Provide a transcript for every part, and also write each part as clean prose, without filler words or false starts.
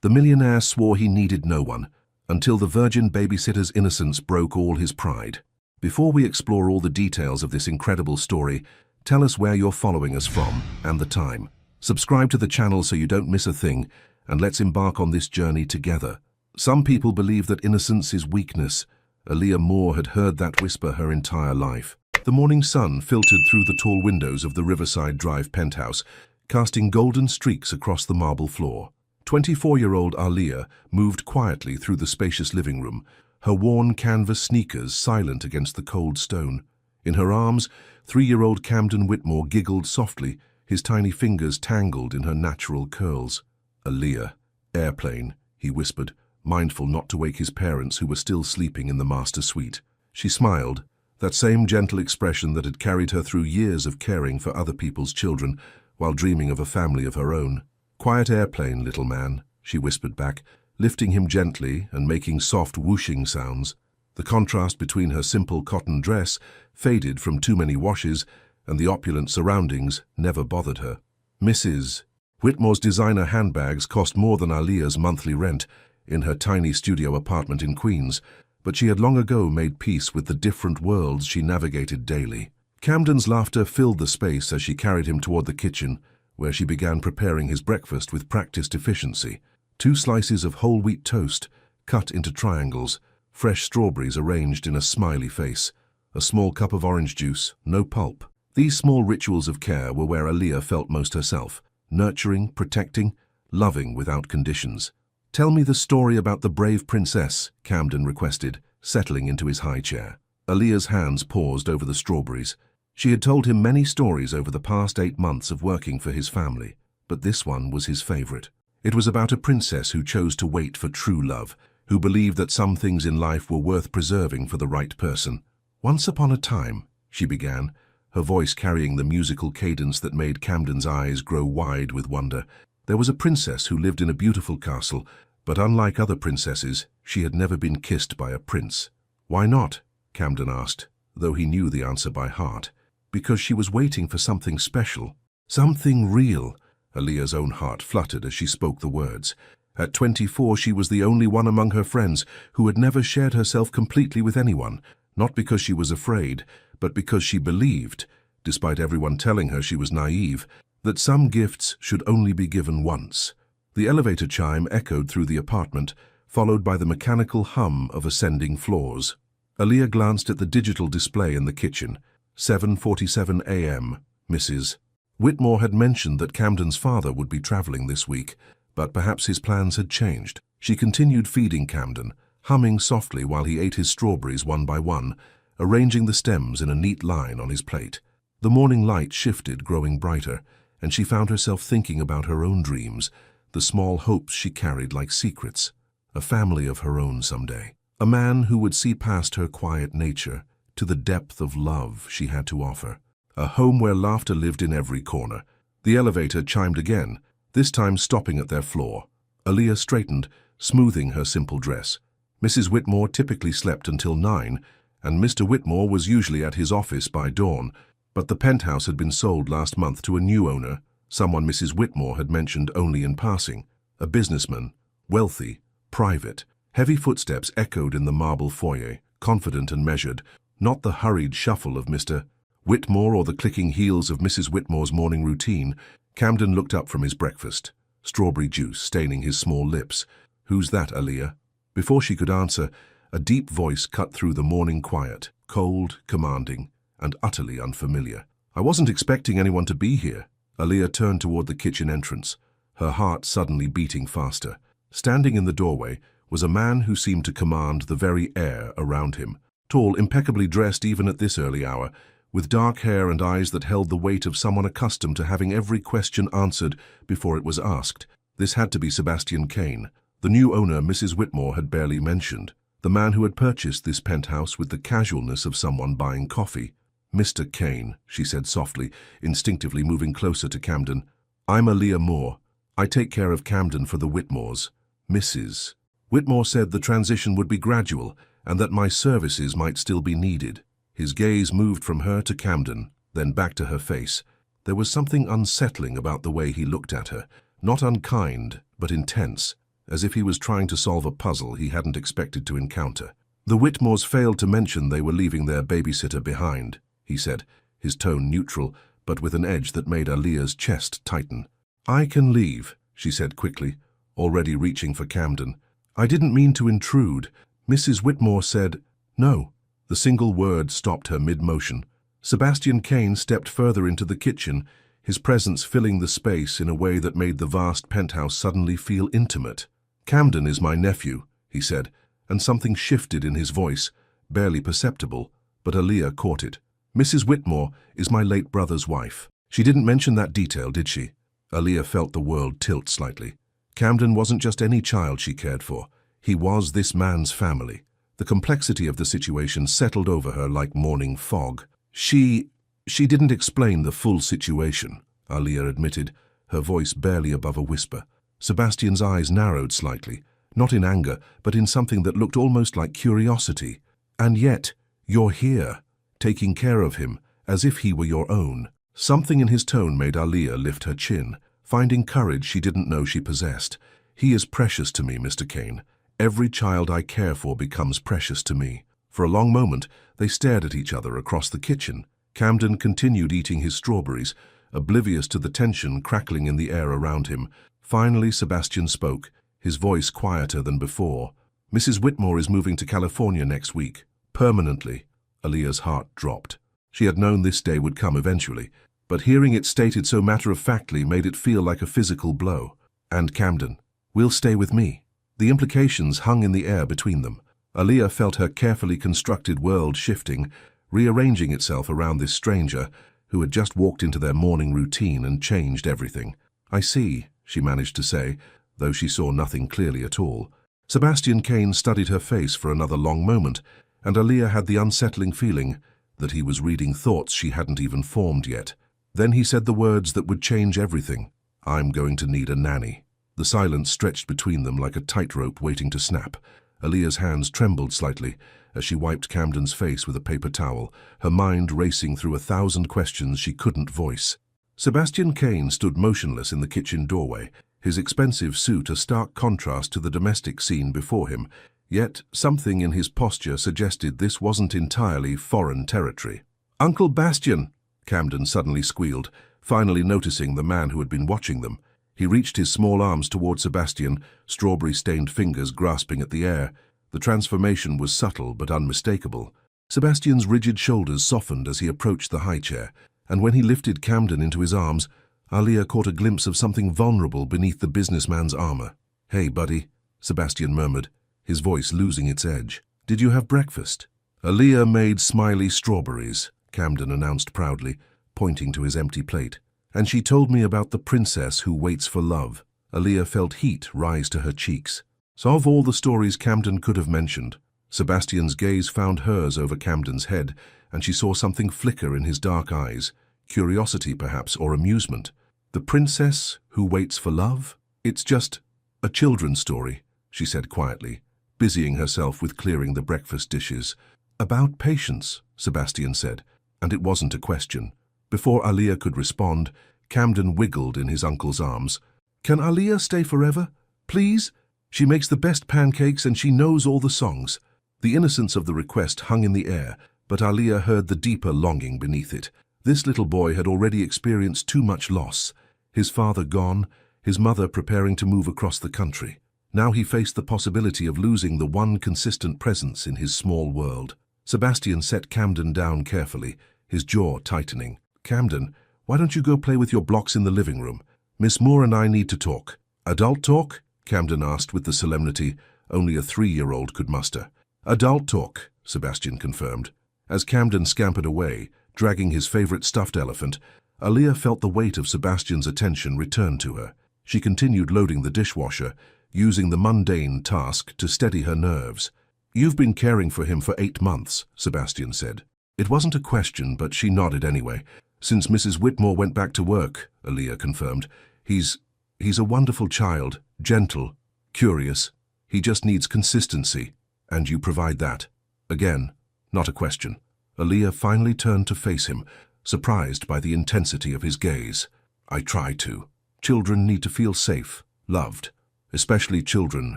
The millionaire swore he needed no one, until the virgin babysitter's innocence broke all his pride. Before we explore all the details of this incredible story, tell us where you're following us from and the time. Subscribe to the channel so you don't miss a thing, and let's embark on this journey together. Some people believe that innocence is weakness. Aaliyah Moore had heard that whisper her entire life. The morning sun filtered through the tall windows of the Riverside Drive penthouse, casting golden streaks across the marble floor. 24-year-old Aaliyah moved quietly through the spacious living room, her worn canvas sneakers silent against the cold stone. In her arms, 3-year-old Camden Whitmore giggled softly, his tiny fingers tangled in her natural curls. "Aaliyah, airplane," he whispered, mindful not to wake his parents who were still sleeping in the master suite. She smiled, that same gentle expression that had carried her through years of caring for other people's children while dreaming of a family of her own. "Quiet airplane, little man," she whispered back, lifting him gently and making soft whooshing sounds. The contrast between her simple cotton dress, faded from too many washes, and the opulent surroundings never bothered her. Mrs. Whitmore's designer handbags cost more than Aaliyah's monthly rent in her tiny studio apartment in Queens, but she had long ago made peace with the different worlds she navigated daily. Camden's laughter filled the space as she carried him toward the kitchen, where she began preparing his breakfast with practiced efficiency. 2 slices of whole wheat toast, cut into triangles, fresh strawberries arranged in a smiley face, a small cup of orange juice, no pulp. These small rituals of care were where Aaliyah felt most herself, nurturing, protecting, loving without conditions. "Tell me the story about the brave princess," Camden requested, settling into his high chair. Aaliyah's hands paused over the strawberries. She had told him many stories over the past 8 months of working for his family, but this one was his favorite. It was about a princess who chose to wait for true love, who believed that some things in life were worth preserving for the right person. "Once upon a time," she began, her voice carrying the musical cadence that made Camden's eyes grow wide with wonder, "there was a princess who lived in a beautiful castle, but unlike other princesses, she had never been kissed by a prince." "Why not?" Camden asked, though he knew the answer by heart. "Because she was waiting for something special, something real." Aaliyah's own heart fluttered as she spoke the words. At 24, she was the only one among her friends who had never shared herself completely with anyone, not because she was afraid, but because she believed, despite everyone telling her she was naive, that some gifts should only be given once. The elevator chime echoed through the apartment, followed by the mechanical hum of ascending floors. Aaliyah glanced at the digital display in the kitchen. 7:47 a.m. Mrs. Whitmore had mentioned that Camden's father would be traveling this week, but perhaps his plans had changed. She continued feeding Camden, humming softly while he ate his strawberries one by one, arranging the stems in a neat line on his plate. The morning light shifted, growing brighter, and she found herself thinking about her own dreams, the small hopes she carried like secrets. A family of her own someday. A man who would see past her quiet nature to the depth of love she had to offer. A home where laughter lived in every corner. The elevator chimed again, this time stopping at their floor. Aaliyah straightened, smoothing her simple dress. Mrs. Whitmore typically slept until 9, and Mr. Whitmore was usually at his office by dawn, but the penthouse had been sold last month to a new owner, someone Mrs. Whitmore had mentioned only in passing. A businessman, wealthy, private. Heavy footsteps echoed in the marble foyer, confident and measured, not the hurried shuffle of Mr. Whitmore or the clicking heels of Mrs. Whitmore's morning routine. Camden looked up from his breakfast, strawberry juice staining his small lips. "Who's that, Aaliyah?" Before she could answer, a deep voice cut through the morning quiet, cold, commanding, and utterly unfamiliar. "I wasn't expecting anyone to be here." Aaliyah turned toward the kitchen entrance, her heart suddenly beating faster. Standing in the doorway was a man who seemed to command the very air around him. Tall, impeccably dressed even at this early hour, with dark hair and eyes that held the weight of someone accustomed to having every question answered before it was asked. This had to be Sebastian Kane, the new owner Mrs. Whitmore had barely mentioned, the man who had purchased this penthouse with the casualness of someone buying coffee. "Mr. Kane," she said softly, instinctively moving closer to Camden. "I'm Aaliyah Moore. I take care of Camden for the Whitmores." "Mrs. Whitmore said the transition would be gradual and that my services might still be needed." His gaze moved from her to Camden, then back to her face. There was something unsettling about the way he looked at her, not unkind, but intense, as if he was trying to solve a puzzle he hadn't expected to encounter. The Whitmores failed to mention they were leaving their babysitter behind, he said, his tone neutral, but with an edge that made Aaliyah's chest tighten. I can leave, she said quickly, already reaching for Camden. I didn't mean to intrude. Mrs. Whitmore said, no. The single word stopped her mid-motion. Sebastian Kane stepped further into the kitchen, his presence filling the space in a way that made the vast penthouse suddenly feel intimate. Camden is my nephew, he said, and something shifted in his voice, barely perceptible, but Aaliyah caught it. Mrs. Whitmore is my late brother's wife. She didn't mention that detail, did she? Aaliyah felt the world tilt slightly. Camden wasn't just any child she cared for. He was this man's family. The complexity of the situation settled over her like morning fog. She didn't explain the full situation, Aaliyah admitted, her voice barely above a whisper. Sebastian's eyes narrowed slightly, not in anger, but in something that looked almost like curiosity. And yet, you're here, taking care of him, as if he were your own. Something in his tone made Aaliyah lift her chin, finding courage she didn't know she possessed. He is precious to me, Mr. Kane. Every child I care for becomes precious to me. For a long moment, they stared at each other across the kitchen. Camden continued eating his strawberries, oblivious to the tension crackling in the air around him. Finally, Sebastian spoke, his voice quieter than before. Mrs. Whitmore is moving to California next week. Permanently. Aaliyah's heart dropped. She had known this day would come eventually, but hearing it stated so matter-of-factly made it feel like a physical blow. And Camden will stay with me. The implications hung in the air between them. Aaliyah felt her carefully constructed world shifting, rearranging itself around this stranger who had just walked into their morning routine and changed everything. I see, she managed to say, though she saw nothing clearly at all. Sebastian Kane studied her face for another long moment, and Aaliyah had the unsettling feeling that he was reading thoughts she hadn't even formed yet. Then he said the words that would change everything. I'm going to need a nanny. The silence stretched between them like a tightrope waiting to snap. Aaliyah's hands trembled slightly as she wiped Camden's face with a paper towel, her mind racing through 1,000 questions she couldn't voice. Sebastian Kane stood motionless in the kitchen doorway, his expensive suit a stark contrast to the domestic scene before him, yet something in his posture suggested this wasn't entirely foreign territory. Uncle Bastian, Camden suddenly squealed, finally noticing the man who had been watching them. He reached his small arms toward Sebastian, strawberry-stained fingers grasping at the air. The transformation was subtle but unmistakable. Sebastian's rigid shoulders softened as he approached the high chair, and when he lifted Camden into his arms, Aaliyah caught a glimpse of something vulnerable beneath the businessman's armor. Hey, buddy, Sebastian murmured, his voice losing its edge. Did you have breakfast? Aaliyah made smiley strawberries, Camden announced proudly, pointing to his empty plate. And she told me about the princess who waits for love. Aaliyah felt heat rise to her cheeks. So of all the stories Camden could have mentioned, Sebastian's gaze found hers over Camden's head, and she saw something flicker in his dark eyes, curiosity perhaps, or amusement. The princess who waits for love? It's just a children's story, she said quietly, busying herself with clearing the breakfast dishes. About patience, Sebastian said, and it wasn't a question. Before Aaliyah could respond, Camden wiggled in his uncle's arms. Can Aaliyah stay forever? Please? She makes the best pancakes and she knows all the songs. The innocence of the request hung in the air, but Aaliyah heard the deeper longing beneath it. This little boy had already experienced too much loss. His father gone, his mother preparing to move across the country. Now he faced the possibility of losing the one consistent presence in his small world. Sebastian set Camden down carefully, his jaw tightening. Camden, why don't you go play with your blocks in the living room? Miss Moore and I need to talk. Adult talk? Camden asked with the solemnity only a 3-year-old could muster. Adult talk, Sebastian confirmed. As Camden scampered away, dragging his favorite stuffed elephant, Aaliyah felt the weight of Sebastian's attention return to her. She continued loading the dishwasher, using the mundane task to steady her nerves. You've been caring for him for 8 months, Sebastian said. It wasn't a question, but she nodded anyway. Since Mrs. Whitmore went back to work, Aaliyah confirmed. He's a wonderful child, gentle, curious. He just needs consistency, and you provide that. Again, not a question. Aaliyah finally turned to face him, surprised by the intensity of his gaze. I try to. Children need to feel safe, loved. especially children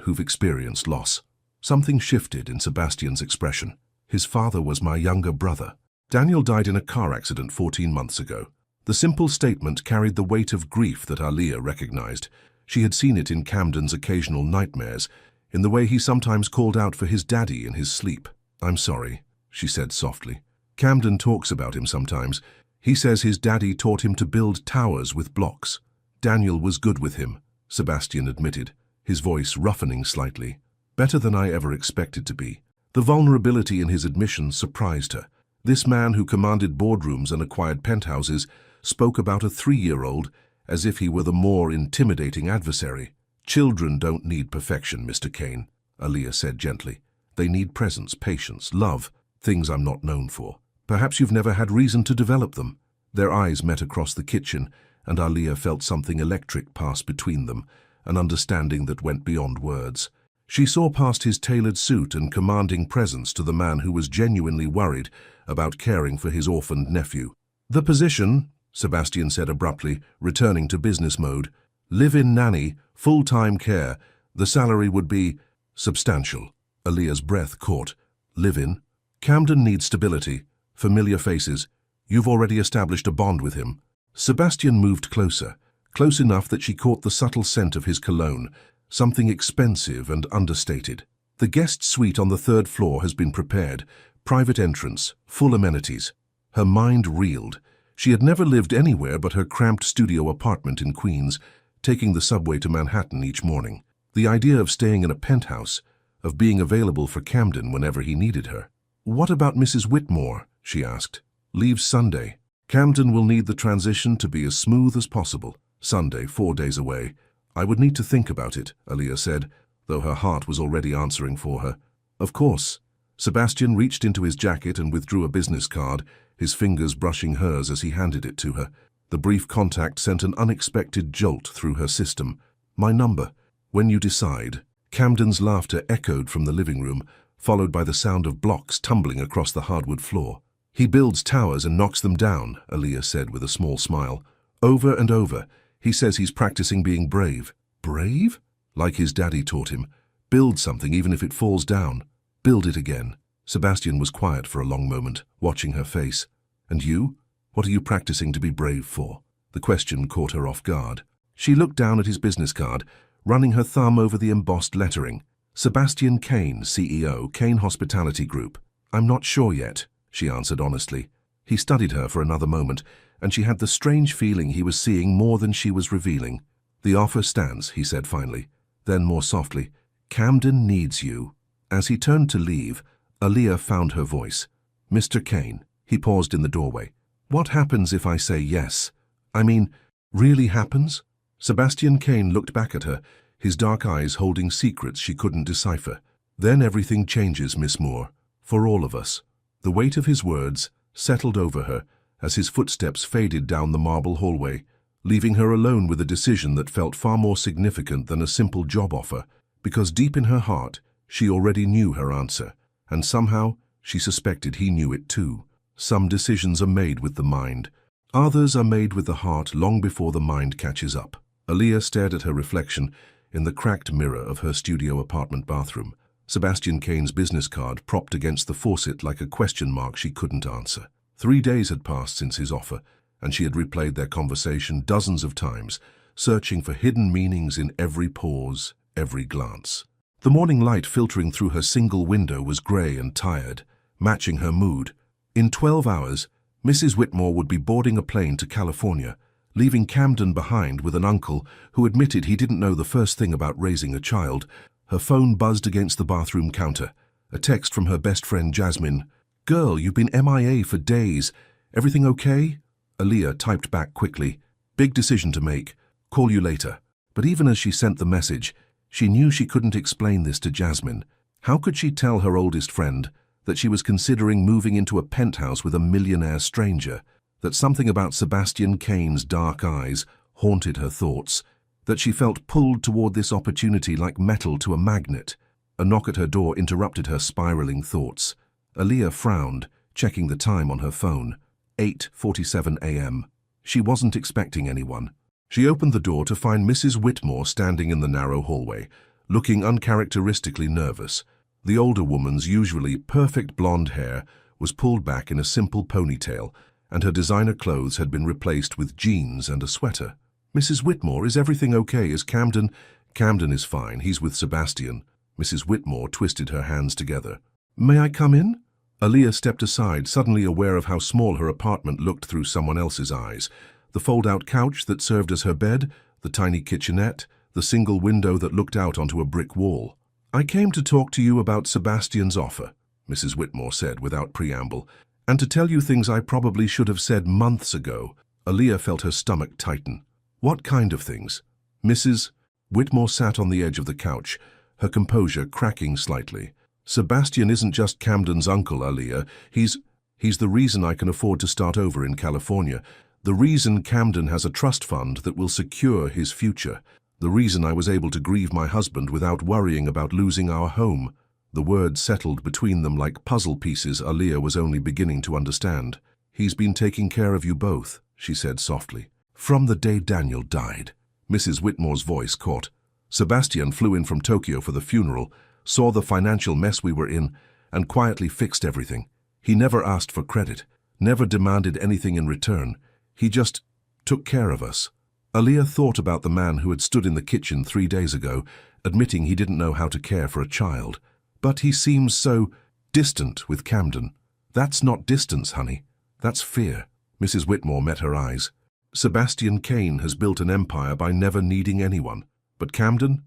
who've experienced loss. Something shifted in Sebastian's expression. His father was my younger brother. Daniel died in a car accident 14 months ago. The simple statement carried the weight of grief that Aaliyah recognized. She had seen it in Camden's occasional nightmares, in the way he sometimes called out for his daddy in his sleep. "I'm sorry," she said softly. "Camden talks about him sometimes. He says his daddy taught him to build towers with blocks." "Daniel was good with him," Sebastian admitted, his voice roughening slightly. "Better than I ever expected to be." The vulnerability in his admission surprised her. This man who commanded boardrooms and acquired penthouses spoke about a 3-year-old as if he were the more intimidating adversary. "Children don't need perfection, Mr. Kane," Aaliyah said gently. "They need presence, patience, love, things I'm not known for. Perhaps you've never had reason to develop them." Their eyes met across the kitchen, and Aaliyah felt something electric pass between them, an understanding that went beyond words. She saw past his tailored suit and commanding presence to the man who was genuinely worried about caring for his orphaned nephew. "The position," Sebastian said abruptly, returning to business mode, "live-in nanny, full-time care. The salary would be substantial." Aaliyah's breath caught. "Live-in? Camden needs stability. Familiar faces. You've already established a bond with him." Sebastian moved closer, close enough that she caught the subtle scent of his cologne, something expensive and understated. "The guest suite on the 3rd floor has been prepared. Private entrance, full amenities." Her mind reeled. She had never lived anywhere but her cramped studio apartment in Queens, taking the subway to Manhattan each morning. The idea of staying in a penthouse, of being available for Camden whenever he needed her. "What about Mrs. Whitmore?" she asked. "Leaves Sunday. Camden will need the transition to be as smooth as possible. Sunday, 4 days away. I would need to think about it," Aaliyah said, though her heart was already answering for her. "Of course." Sebastian reached into his jacket and withdrew a business card, his fingers brushing hers as he handed it to her. The brief contact sent an unexpected jolt through her system. "My number. When you decide." Camden's laughter echoed from the living room, followed by the sound of blocks tumbling across the hardwood floor. "He builds towers and knocks them down," Aaliyah said with a small smile. "Over and over. He says he's practicing being brave." "Brave?" "Like his daddy taught him. Build something even if it falls down. Build it again." Sebastian was quiet for a long moment, watching her face. "And you? What are you practicing to be brave for?" The question caught her off guard. She looked down at his business card, running her thumb over the embossed lettering. "Sebastian Kane, CEO, Kane Hospitality Group." "I'm not sure yet," she answered honestly. He studied her for another moment, and she had the strange feeling he was seeing more than she was revealing. "The offer stands," he said finally. Then more softly, "Camden needs you." As he turned to leave, Aaliyah found her voice. "Mr. Kane." He paused in the doorway. "What happens if I say yes? I mean, really happens?" Sebastian Kane looked back at her, his dark eyes holding secrets she couldn't decipher. "Then everything changes, Miss Moore. For all of us." The weight of his words settled over her as his footsteps faded down the marble hallway, leaving her alone with a decision that felt far more significant than a simple job offer, because deep in her heart, she already knew her answer, and somehow she suspected he knew it too. Some decisions are made with the mind. Others are made with the heart long before the mind catches up. Aaliyah stared at her reflection in the cracked mirror of her studio apartment bathroom, Sebastian Kane's business card propped against the faucet like a question mark she couldn't answer. 3 days had passed since his offer, and she had replayed their conversation dozens of times, searching for hidden meanings in every pause, every glance. The morning light filtering through her single window was grey and tired, matching her mood. In 12 hours, Mrs. Whitmore would be boarding a plane to California, leaving Camden behind with an uncle who admitted he didn't know the first thing about raising a child. Her phone buzzed against the bathroom counter. A text from her best friend Jasmine. "Girl, you've been MIA for days. Everything okay?" Aaliyah typed back quickly. "Big decision to make. Call you later." But even as she sent the message, she knew she couldn't explain this to Jasmine. How could she tell her oldest friend that she was considering moving into a penthouse with a millionaire stranger, that something about Sebastian Kane's dark eyes haunted her thoughts, that she felt pulled toward this opportunity like metal to a magnet? A knock at her door interrupted her spiraling thoughts. Aaliyah frowned, checking the time on her phone. 8:47 a.m. She wasn't expecting anyone. She opened the door to find Mrs. Whitmore standing in the narrow hallway, looking uncharacteristically nervous. The older woman's usually perfect blonde hair was pulled back in a simple ponytail, and her designer clothes had been replaced with jeans and a sweater. "Mrs. Whitmore, is everything okay? Is Camden—" "Camden is fine. He's with Sebastian." Mrs. Whitmore twisted her hands together. "May I come in?" Aaliyah stepped aside, suddenly aware of how small her apartment looked through someone else's eyes. The fold-out couch that served as her bed, the tiny kitchenette, the single window that looked out onto a brick wall. "I came to talk to you about Sebastian's offer," Mrs. Whitmore said without preamble, "and to tell you things I probably should have said months ago." Aaliyah felt her stomach tighten. "What kind of things?" Mrs. Whitmore sat on the edge of the couch, her composure cracking slightly. "Sebastian isn't just Camden's uncle, Aaliyah. He's the reason I can afford to start over in California. The reason Camden has a trust fund that will secure his future. The reason I was able to grieve my husband without worrying about losing our home." The words settled between them like puzzle pieces Aaliyah was only beginning to understand. "He's been taking care of you both," she said softly. "From the day Daniel died." Mrs. Whitmore's voice caught. "Sebastian flew in from Tokyo for the funeral, saw the financial mess we were in, and quietly fixed everything. He never asked for credit, never demanded anything in return. He just took care of us." Aaliyah thought about the man who had stood in the kitchen 3 days ago, admitting he didn't know how to care for a child. "But he seems so distant with Camden." "That's not distance, honey. That's fear." Mrs. Whitmore met her eyes. "Sebastian Kane has built an empire by never needing anyone. But Camden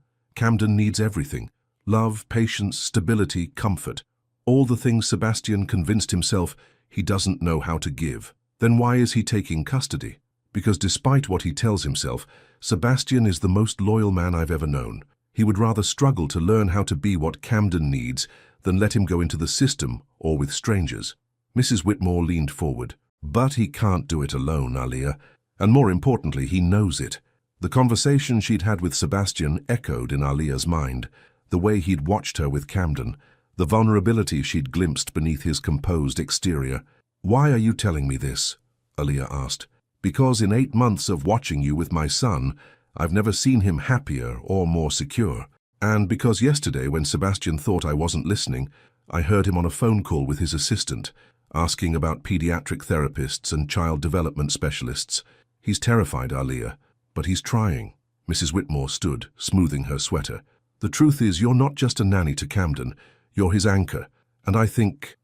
needs everything. Love, patience, stability, comfort. All the things Sebastian convinced himself he doesn't know how to give. Then why is he taking custody? Because despite what he tells himself, Sebastian is the most loyal man I've ever known. He would rather struggle to learn how to be what Camden needs than let him go into the system or with strangers." Mrs. Whitmore leaned forward. "But he can't do it alone, Aaliyah. And more importantly, he knows it." The conversation she'd had with Sebastian echoed in Aaliyah's mind. The way he'd watched her with Camden, the vulnerability she'd glimpsed beneath his composed exterior. "Why are you telling me this?" Aaliyah asked. "Because in 8 months of watching you with my son, I've never seen him happier or more secure. And because yesterday, when Sebastian thought I wasn't listening, I heard him on a phone call with his assistant, asking about pediatric therapists and child development specialists. He's terrified, Aaliyah, but he's trying." Mrs. Whitmore stood, smoothing her sweater. "The truth is, you're not just a nanny to Camden. You're his anchor. And I think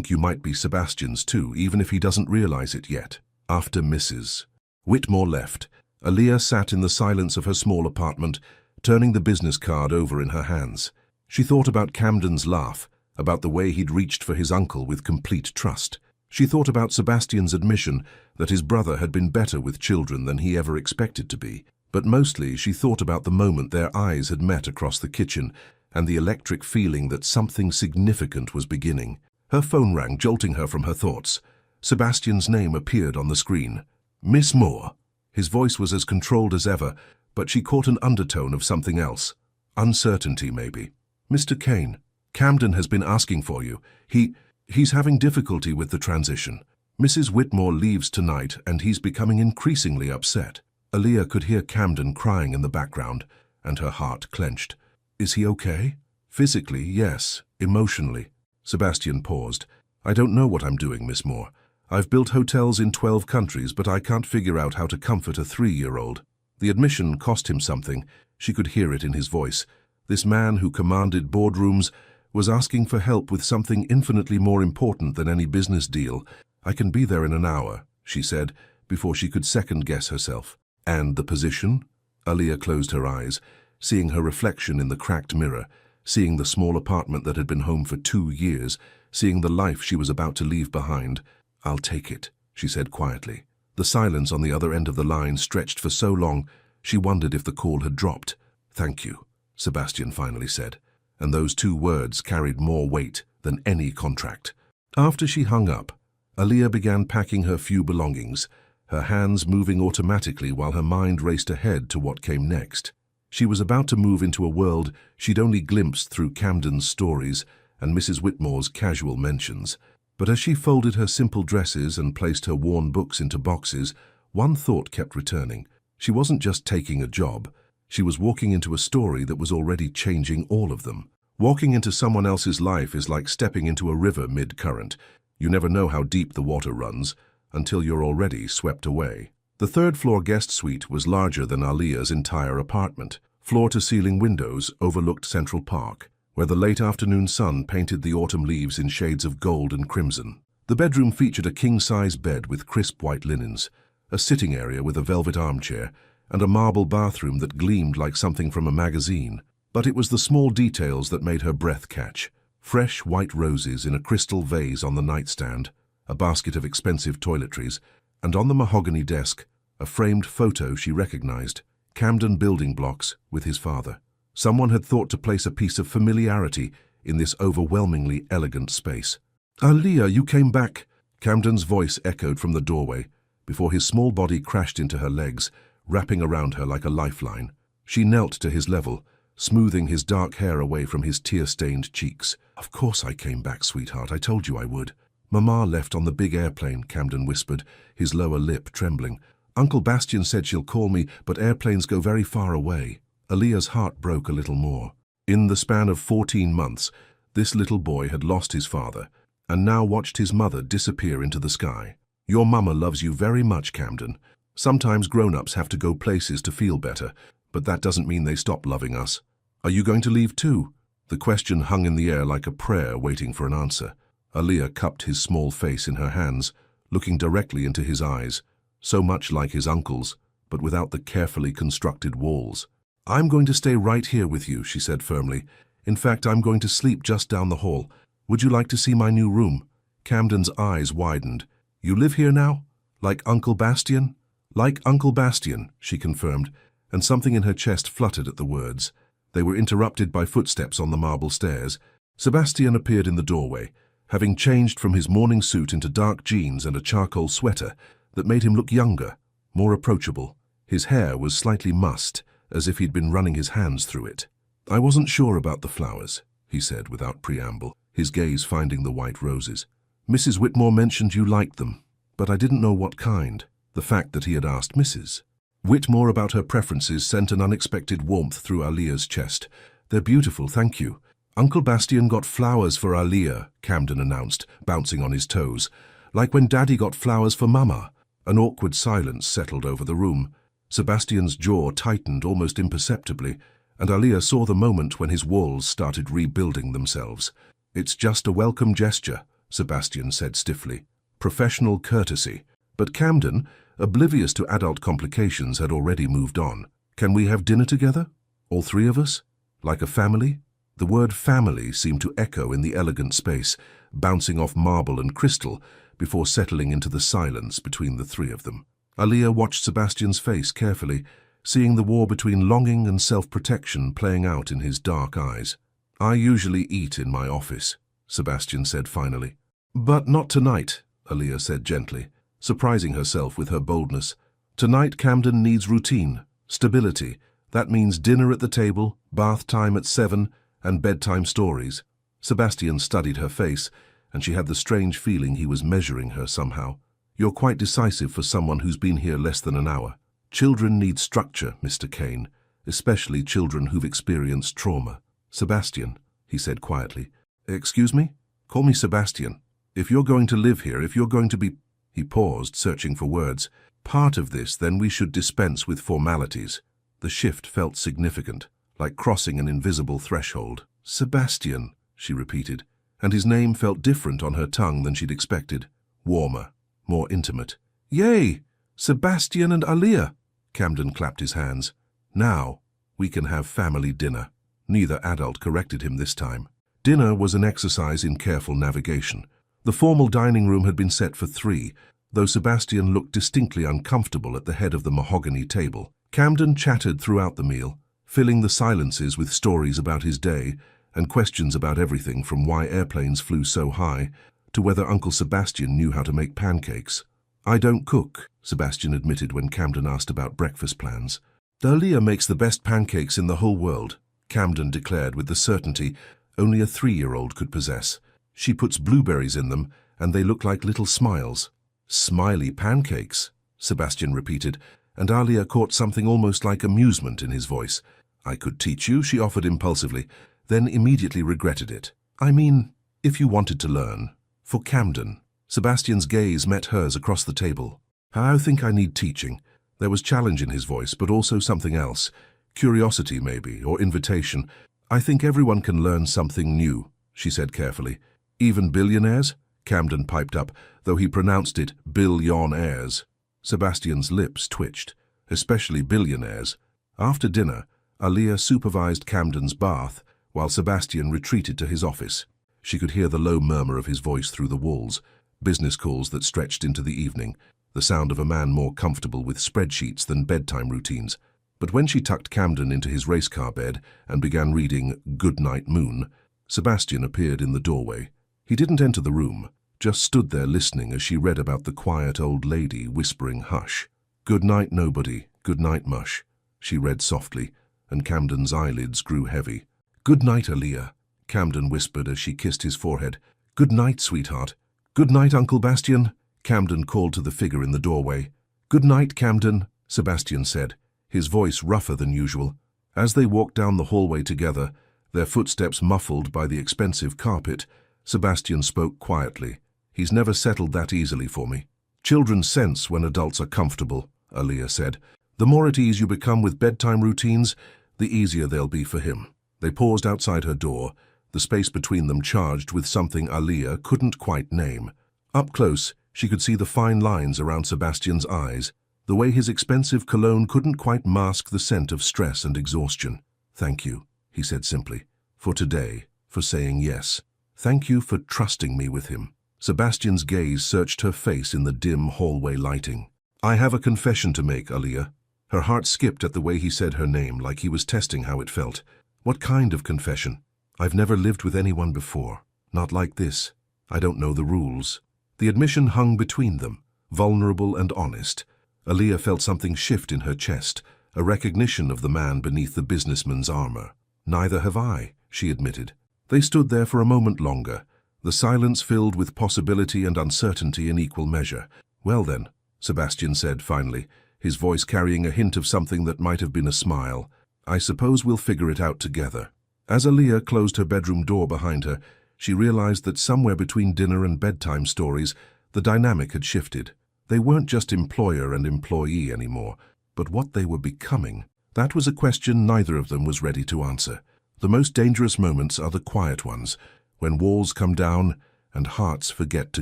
you might be Sebastian's too, even if he doesn't realize it yet." After Mrs. Whitmore left, Aaliyah sat in the silence of her small apartment, turning the business card over in her hands. She thought about Camden's laugh, about the way he'd reached for his uncle with complete trust. She thought about Sebastian's admission that his brother had been better with children than he ever expected to be. But mostly she thought about the moment their eyes had met across the kitchen and the electric feeling that something significant was beginning. Her phone rang, jolting her from her thoughts. Sebastian's name appeared on the screen. "Miss Moore." His voice was as controlled as ever, but she caught an undertone of something else. Uncertainty, maybe. "Mr. Kane, Camden has been asking for you. He's having difficulty with the transition. Mrs. Whitmore leaves tonight, and he's becoming increasingly upset." Aaliyah could hear Camden crying in the background, and her heart clenched. "Is he okay?" "Physically, yes. Emotionally." Sebastian paused. "I don't know what I'm doing, Miss Moore. I've built hotels in 12 countries, but I can't figure out how to comfort a 3-year-old. The admission cost him something. She could hear it in his voice. This man who commanded boardrooms was asking for help with something infinitely more important than any business deal. "I can be there in an hour," she said, before she could second-guess herself. "And the position?" Aaliyah closed her eyes, seeing her reflection in the cracked mirror, seeing the small apartment that had been home for 2 years, seeing the life she was about to leave behind. "I'll take it," she said quietly. The silence on the other end of the line stretched for so long, she wondered if the call had dropped. "Thank you," Sebastian finally said, and those 2 words carried more weight than any contract. After she hung up, Aaliyah began packing her few belongings, her hands moving automatically while her mind raced ahead to what came next. She was about to move into a world she'd only glimpsed through Camden's stories and Mrs. Whitmore's casual mentions. But as she folded her simple dresses and placed her worn books into boxes, one thought kept returning. She wasn't just taking a job, she was walking into a story that was already changing all of them. Walking into someone else's life is like stepping into a river mid-current. You never know how deep the water runs until you're already swept away. The third-floor guest suite was larger than Aaliyah's entire apartment. Floor-to-ceiling windows overlooked Central Park, where the late afternoon sun painted the autumn leaves in shades of gold and crimson. The bedroom featured a king-size bed with crisp white linens, a sitting area with a velvet armchair, and a marble bathroom that gleamed like something from a magazine. But it was the small details that made her breath catch. Fresh white roses in a crystal vase on the nightstand, a basket of expensive toiletries, and on the mahogany desk, a framed photo she recognized, Camden building blocks with his father. Someone had thought to place a piece of familiarity in this overwhelmingly elegant space. "Aaliyah, you came back!" Camden's voice echoed from the doorway before his small body crashed into her legs, wrapping around her like a lifeline. She knelt to his level, smoothing his dark hair away from his tear-stained cheeks. "Of course I came back, sweetheart. I told you I would." "Mama left on the big airplane," Camden whispered, his lower lip trembling. "Uncle Bastian said she'll call me, but airplanes go very far away." Aaliyah's heart broke a little more. In the span of 14 months, this little boy had lost his father, and now watched his mother disappear into the sky. "Your mama loves you very much, Camden. Sometimes grown-ups have to go places to feel better, but that doesn't mean they stop loving us. Are you going to leave too?" The question hung in the air like a prayer waiting for an answer. Aaliyah cupped his small face in her hands, looking directly into his eyes, so much like his uncle's, but without the carefully constructed walls. "I'm going to stay right here with you," she said firmly. "In fact, I'm going to sleep just down the hall. Would you like to see my new room?" Camden's eyes widened. "You live here now? Like Uncle Bastian?" "Like Uncle Bastian," she confirmed, and something in her chest fluttered at the words. They were interrupted by footsteps on the marble stairs. Sebastian appeared in the doorway, having changed from his morning suit into dark jeans and a charcoal sweater that made him look younger, more approachable. His hair was slightly mussed, as if he'd been running his hands through it. "I wasn't sure about the flowers," he said without preamble, his gaze finding the white roses. "Mrs. Whitmore mentioned you liked them, but I didn't know what kind." The fact that he had asked Mrs. Whitmore about her preferences sent an unexpected warmth through Aaliyah's chest. "They're beautiful, thank you." "Uncle Bastian got flowers for Aaliyah," Camden announced, bouncing on his toes. "Like when Daddy got flowers for Mama." An awkward silence settled over the room. Sebastian's jaw tightened almost imperceptibly, and Aaliyah saw the moment when his walls started rebuilding themselves. "It's just a welcome gesture," Sebastian said stiffly. "Professional courtesy." But Camden, oblivious to adult complications, had already moved on. "Can we have dinner together? All three of us? Like a family?" The word family seemed to echo in the elegant space, bouncing off marble and crystal before settling into the silence between the three of them. Aaliyah watched Sebastian's face carefully, seeing the war between longing and self-protection playing out in his dark eyes. "I usually eat in my office," Sebastian said finally. "But not tonight," Aaliyah said gently, surprising herself with her boldness. "Tonight Camden needs routine, stability. That means dinner at the table, bath time at 7, and bedtime stories." Sebastian studied her face, and she had the strange feeling he was measuring her somehow. "You're quite decisive for someone who's been here less than an hour. Children need structure, Mr. Kane, especially children who've experienced trauma." "Sebastian," he said quietly. "Excuse me? Call me Sebastian. If you're going to live here, if you're going to be—" He paused, searching for words. "Part of this, then we should dispense with formalities." The shift felt significant, like crossing an invisible threshold. "Sebastian," she repeated, and his name felt different on her tongue than she'd expected. Warmer, more intimate. "Yay! Sebastian and Aaliyah!" Camden clapped his hands. "Now we can have family dinner." Neither adult corrected him this time. Dinner was an exercise in careful navigation. The formal dining room had been set for 3, though Sebastian looked distinctly uncomfortable at the head of the mahogany table. Camden chattered throughout the meal, filling the silences with stories about his day and questions about everything from why airplanes flew so high to whether Uncle Sebastian knew how to make pancakes. "I don't cook," Sebastian admitted when Camden asked about breakfast plans. "Aaliyah makes the best pancakes in the whole world," Camden declared with the certainty only a 3-year-old could possess. "She puts blueberries in them, and they look like little smiles." "Smiley pancakes," Sebastian repeated, and Alia caught something almost like amusement in his voice. "I could teach you," she offered impulsively, then immediately regretted it. "I mean, if you wanted to learn. For Camden." Sebastian's gaze met hers across the table. "I think I need teaching." There was challenge in his voice, but also something else. Curiosity, maybe, or invitation. "I think everyone can learn something new," she said carefully. "Even billionaires?" Camden piped up, though he pronounced it billionaires. Sebastian's lips twitched, especially billionaires. After dinner, Alia supervised Camden's bath, while Sebastian retreated to his office. She could hear the low murmur of his voice through the walls, business calls that stretched into the evening, the sound of a man more comfortable with spreadsheets than bedtime routines. But when she tucked Camden into his race car bed and began reading Good Night Moon, Sebastian appeared in the doorway. He didn't enter the room, just stood there listening as she read about the quiet old lady whispering hush. "Good night, nobody. Good night, mush," she read softly, and Camden's eyelids grew heavy. "Good night, Alia," Camden whispered as she kissed his forehead. "Good night, sweetheart." "Good night, Uncle Bastian," Camden called to the figure in the doorway. "Good night, Camden," Sebastian said, his voice rougher than usual. As they walked down the hallway together, their footsteps muffled by the expensive carpet, Sebastian spoke quietly. "He's never settled that easily for me." "Children sense when adults are comfortable," Alia said. "The more at ease you become with bedtime routines, the easier they'll be for him." They paused outside her door, the space between them charged with something Alia couldn't quite name. Up close, she could see the fine lines around Sebastian's eyes, the way his expensive cologne couldn't quite mask the scent of stress and exhaustion. "Thank you," he said simply, "for today, for saying yes. Thank you for trusting me with him." Sebastian's gaze searched her face in the dim hallway lighting. "I have a confession to make, Alia." Her heart skipped at the way he said her name, like he was testing how it felt. "What kind of confession?" "I've never lived with anyone before. Not like this. I don't know the rules." The admission hung between them, vulnerable and honest. Alia felt something shift in her chest, a recognition of the man beneath the businessman's armor. "Neither have I," she admitted. They stood there for a moment longer, the silence filled with possibility and uncertainty in equal measure. "Well then," Sebastian said finally, his voice carrying a hint of something that might have been a smile, "I suppose we'll figure it out together." As Alia closed her bedroom door behind her, she realized that somewhere between dinner and bedtime stories, the dynamic had shifted. They weren't just employer and employee anymore, but what they were becoming. That was a question neither of them was ready to answer. The most dangerous moments are the quiet ones, when walls come down and hearts forget to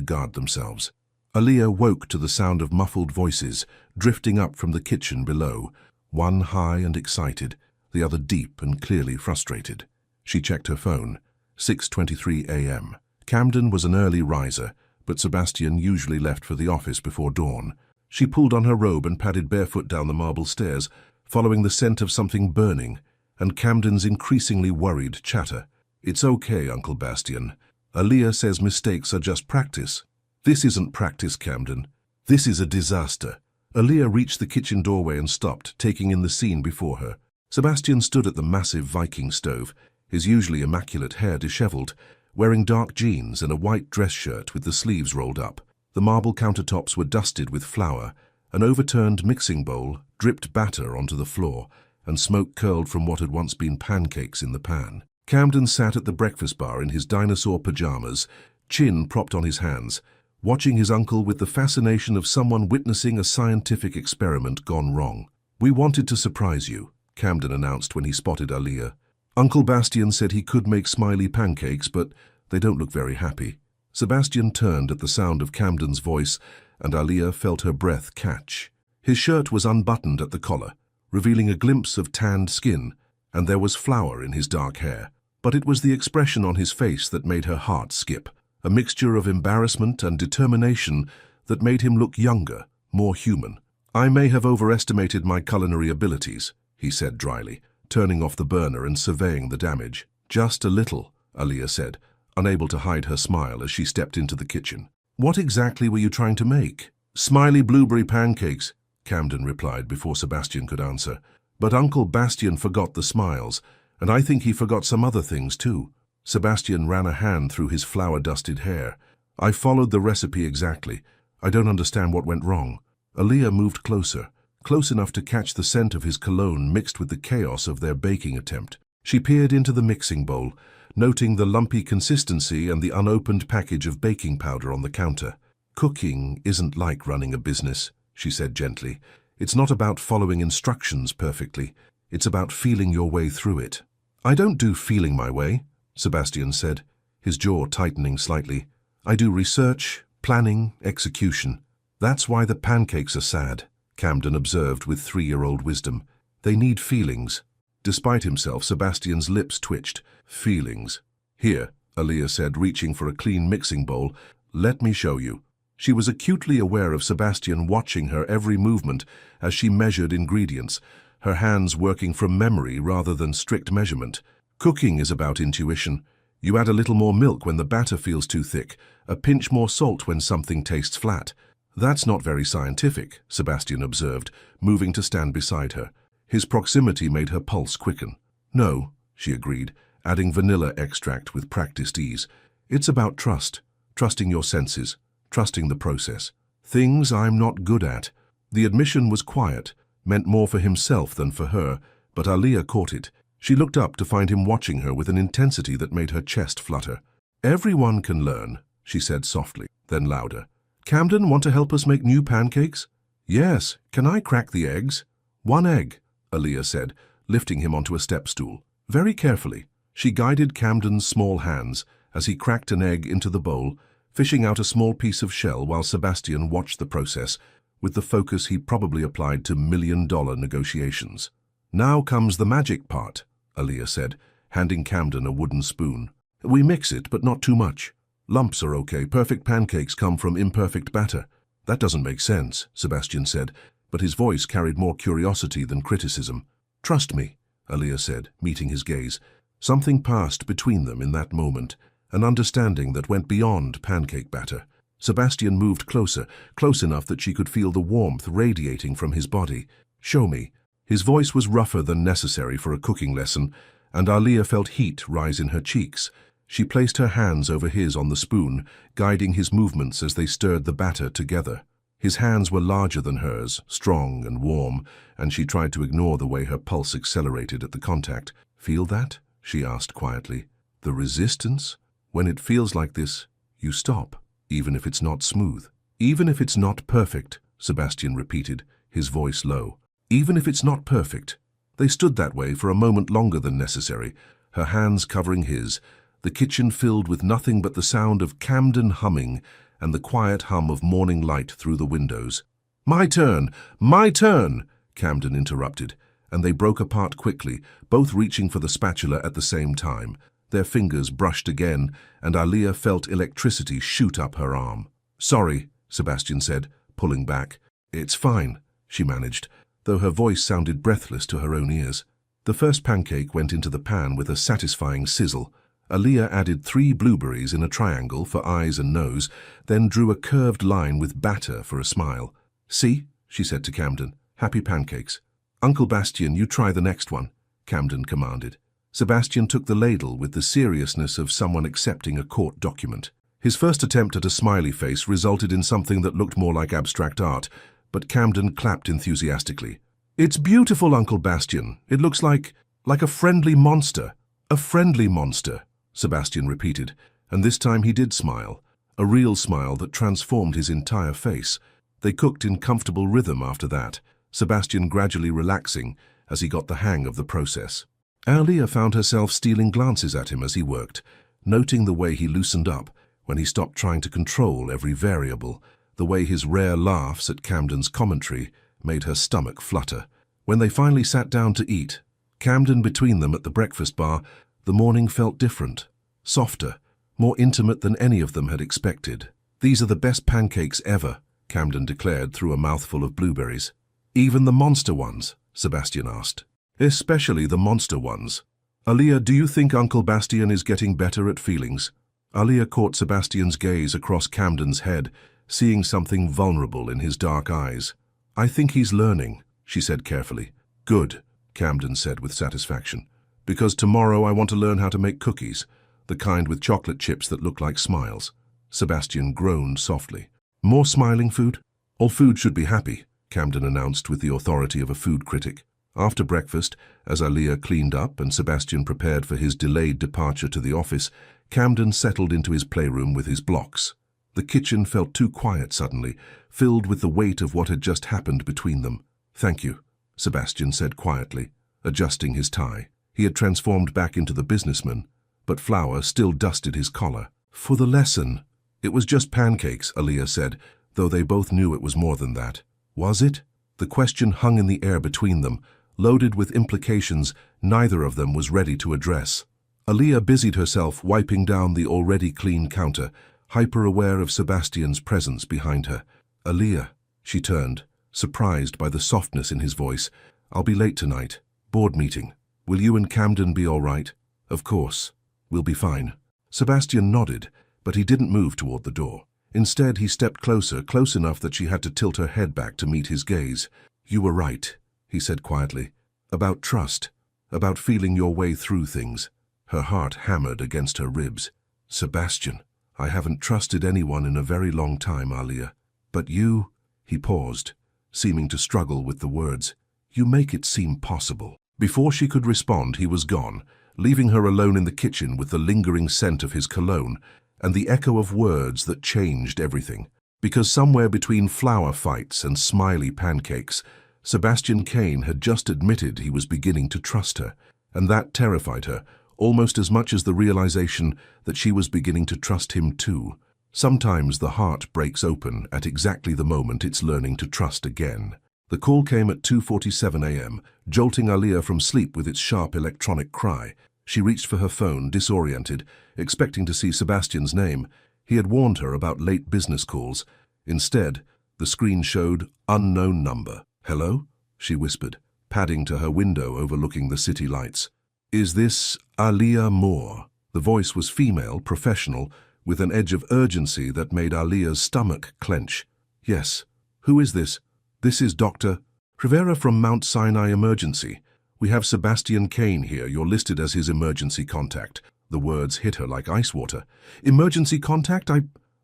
guard themselves. Alia woke to the sound of muffled voices drifting up from the kitchen below, one high and excited, the other deep and clearly frustrated. She checked her phone. 6:23 a.m. Camden was an early riser, but Sebastian usually left for the office before dawn. She pulled on her robe and padded barefoot down the marble stairs, following the scent of something burning, and Camden's increasingly worried chatter. "It's okay, Uncle Bastian. Alia says mistakes are just practice." "This isn't practice, Camden. This is a disaster." Alia reached the kitchen doorway and stopped, taking in the scene before her. Sebastian stood at the massive Viking stove, his usually immaculate hair disheveled, wearing dark jeans and a white dress shirt with the sleeves rolled up. The marble countertops were dusted with flour, an overturned mixing bowl dripped batter onto the floor, and smoke curled from what had once been pancakes in the pan. Camden sat at the breakfast bar in his dinosaur pajamas, chin propped on his hands, watching his uncle with the fascination of someone witnessing a scientific experiment gone wrong. "We wanted to surprise you," Camden announced when he spotted Alia. "Uncle Bastian said he could make smiley pancakes, but they don't look very happy." Sebastian turned at the sound of Camden's voice, and Alia felt her breath catch. His shirt was unbuttoned at the collar, revealing a glimpse of tanned skin, and there was flour in his dark hair. But it was the expression on his face that made her heart skip, a mixture of embarrassment and determination that made him look younger, more human. "I may have overestimated my culinary abilities," he said dryly, turning off the burner and surveying the damage. "Just a little," Alia said, unable to hide her smile as she stepped into the kitchen. "What exactly were you trying to make?" "Smiley blueberry pancakes," Camden replied before Sebastian could answer. "But Uncle Bastian forgot the smiles, and I think he forgot some other things too." Sebastian ran a hand through his flour-dusted hair. "I followed the recipe exactly. I don't understand what went wrong." Alia moved closer, close enough to catch the scent of his cologne mixed with the chaos of their baking attempt. She peered into the mixing bowl, noting the lumpy consistency and the unopened package of baking powder on the counter. "Cooking isn't like running a business," she said gently. "It's not about following instructions perfectly. It's about feeling your way through it." "I don't do feeling my way," Sebastian said, his jaw tightening slightly. "I do research, planning, execution. That's why the pancakes are sad," Camden observed with 3-year-old wisdom. "They need feelings." Despite himself, Sebastian's lips twitched. "Feelings. Here," Aaliyah said, reaching for a clean mixing bowl. "Let me show you." She was acutely aware of Sebastian watching her every movement as she measured ingredients, her hands working from memory rather than strict measurement. Cooking is about intuition. You add a little more milk when the batter feels too thick, a pinch more salt when something tastes flat. "That's not very scientific," Sebastian observed, moving to stand beside her. His proximity made her pulse quicken. "No," she agreed, adding vanilla extract with practiced ease. "It's about trust, trusting your senses, trusting the process. Things I'm not good at." The admission was quiet, meant more for himself than for her, but Aaliyah caught it. She looked up to find him watching her with an intensity that made her chest flutter. "Everyone can learn," she said softly, then louder. "Camden, want to help us make new pancakes?" "Yes, can I crack the eggs?" "1 egg," Aaliyah said, lifting him onto a step stool. Very carefully, she guided Camden's small hands as he cracked an egg into the bowl, fishing out a small piece of shell while Sebastian watched the process, with the focus he probably applied to million-dollar negotiations. "Now comes the magic part," Aaliyah said, handing Camden a wooden spoon. "We mix it, but not too much. Lumps are okay. Perfect pancakes come from imperfect batter." "That doesn't make sense," Sebastian said, but his voice carried more curiosity than criticism. "Trust me," Aaliyah said, meeting his gaze. Something passed between them in that moment, an understanding that went beyond pancake batter. Sebastian moved closer, close enough that she could feel the warmth radiating from his body. "Show me." His voice was rougher than necessary for a cooking lesson, and Aaliyah felt heat rise in her cheeks. She placed her hands over his on the spoon, guiding his movements as they stirred the batter together. His hands were larger than hers, strong and warm, and she tried to ignore the way her pulse accelerated at the contact. "Feel that?" she asked quietly. "The resistance? When it feels like this, you stop, even if it's not smooth." "Even if it's not perfect," Sebastian repeated, his voice low. "Even if it's not perfect." They stood that way for a moment longer than necessary, her hands covering his, the kitchen filled with nothing but the sound of Camden humming and the quiet hum of morning light through the windows. "My turn! My turn!" Camden interrupted, and they broke apart quickly, both reaching for the spatula at the same time. Their fingers brushed again, and Aaliyah felt electricity shoot up her arm. "Sorry," Sebastian said, pulling back. "It's fine," she managed, though her voice sounded breathless to her own ears. The first pancake went into the pan with a satisfying sizzle. Aaliyah added 3 blueberries in a triangle for eyes and nose, then drew a curved line with batter for a smile. "See?" she said to Camden. "Happy pancakes." "Uncle Bastien, you try the next one," Camden commanded. Sebastian took the ladle with the seriousness of someone accepting a court document. His first attempt at a smiley face resulted in something that looked more like abstract art, but Camden clapped enthusiastically. "It's beautiful, Uncle Bastien. It looks like a friendly monster." "A friendly monster," Sebastian repeated, and this time he did smile, a real smile that transformed his entire face. They cooked in comfortable rhythm after that, Sebastian gradually relaxing as he got the hang of the process. Aaliyah found herself stealing glances at him as he worked, noting the way he loosened up when he stopped trying to control every variable, the way his rare laughs at Camden's commentary made her stomach flutter. When they finally sat down to eat, Camden between them at the breakfast bar, the morning felt different, softer, more intimate than any of them had expected. "These are the best pancakes ever," Camden declared through a mouthful of blueberries. "Even the monster ones?" Sebastian asked. "Especially the monster ones." "Aaliyah, do you think Uncle Bastien is getting better at feelings?" Aaliyah caught Sebastian's gaze across Camden's head, seeing something vulnerable in his dark eyes. "I think he's learning," she said carefully. "Good," Camden said with satisfaction. "Because tomorrow I want to learn how to make cookies, the kind with chocolate chips that look like smiles." Sebastian groaned softly. "More smiling food?" "All food should be happy," Camden announced with the authority of a food critic. After breakfast, as Aaliyah cleaned up and Sebastian prepared for his delayed departure to the office, Camden settled into his playroom with his blocks. The kitchen felt too quiet suddenly, filled with the weight of what had just happened between them. "Thank you," Sebastian said quietly, adjusting his tie. He had transformed back into the businessman, but flour still dusted his collar. "For the lesson." "It was just pancakes," Aaliyah said, though they both knew it was more than that. "Was it?" The question hung in the air between them, loaded with implications neither of them was ready to address. Aaliyah busied herself wiping down the already clean counter, hyper-aware of Sebastian's presence behind her. "Aaliyah," she turned, surprised by the softness in his voice. "I'll be late tonight. Board meeting. Will you and Camden be all right?" "Of course. We'll be fine." Sebastian nodded, but he didn't move toward the door. Instead, he stepped closer, close enough that she had to tilt her head back to meet his gaze. "You were right," he said quietly. "About trust. About feeling your way through things." Her heart hammered against her ribs. "Sebastian, I haven't trusted anyone in a very long time, Aaliyah. But you—" He paused, seeming to struggle with the words. "You make it seem possible." Before she could respond, he was gone, leaving her alone in the kitchen with the lingering scent of his cologne and the echo of words that changed everything. Because somewhere between flour fights and smiley pancakes, Sebastian Kane had just admitted he was beginning to trust her, and that terrified her, almost as much as the realization that she was beginning to trust him too. Sometimes the heart breaks open at exactly the moment it's learning to trust again. The call came at 2:47 a.m., jolting Aaliyah from sleep with its sharp electronic cry. She reached for her phone, disoriented, expecting to see Sebastian's name. He had warned her about late business calls. Instead, the screen showed unknown number. "Hello?" she whispered, padding to her window overlooking the city lights. "Is this Aaliyah Moore?" The voice was female, professional, with an edge of urgency that made Aaliyah's stomach clench. "Yes. Who is this?" "This is Dr. Rivera from Mount Sinai Emergency. We have Sebastian Kane here. You're listed as his emergency contact." The words hit her like ice water. "Emergency contact?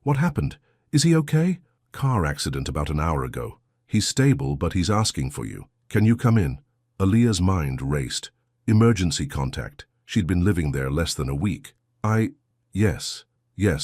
What happened? Is he okay?" "Car accident about an hour ago. He's stable, but he's asking for you. Can you come in?" Aaliyah's mind raced. Emergency contact. She'd been living there less than a week. Yes,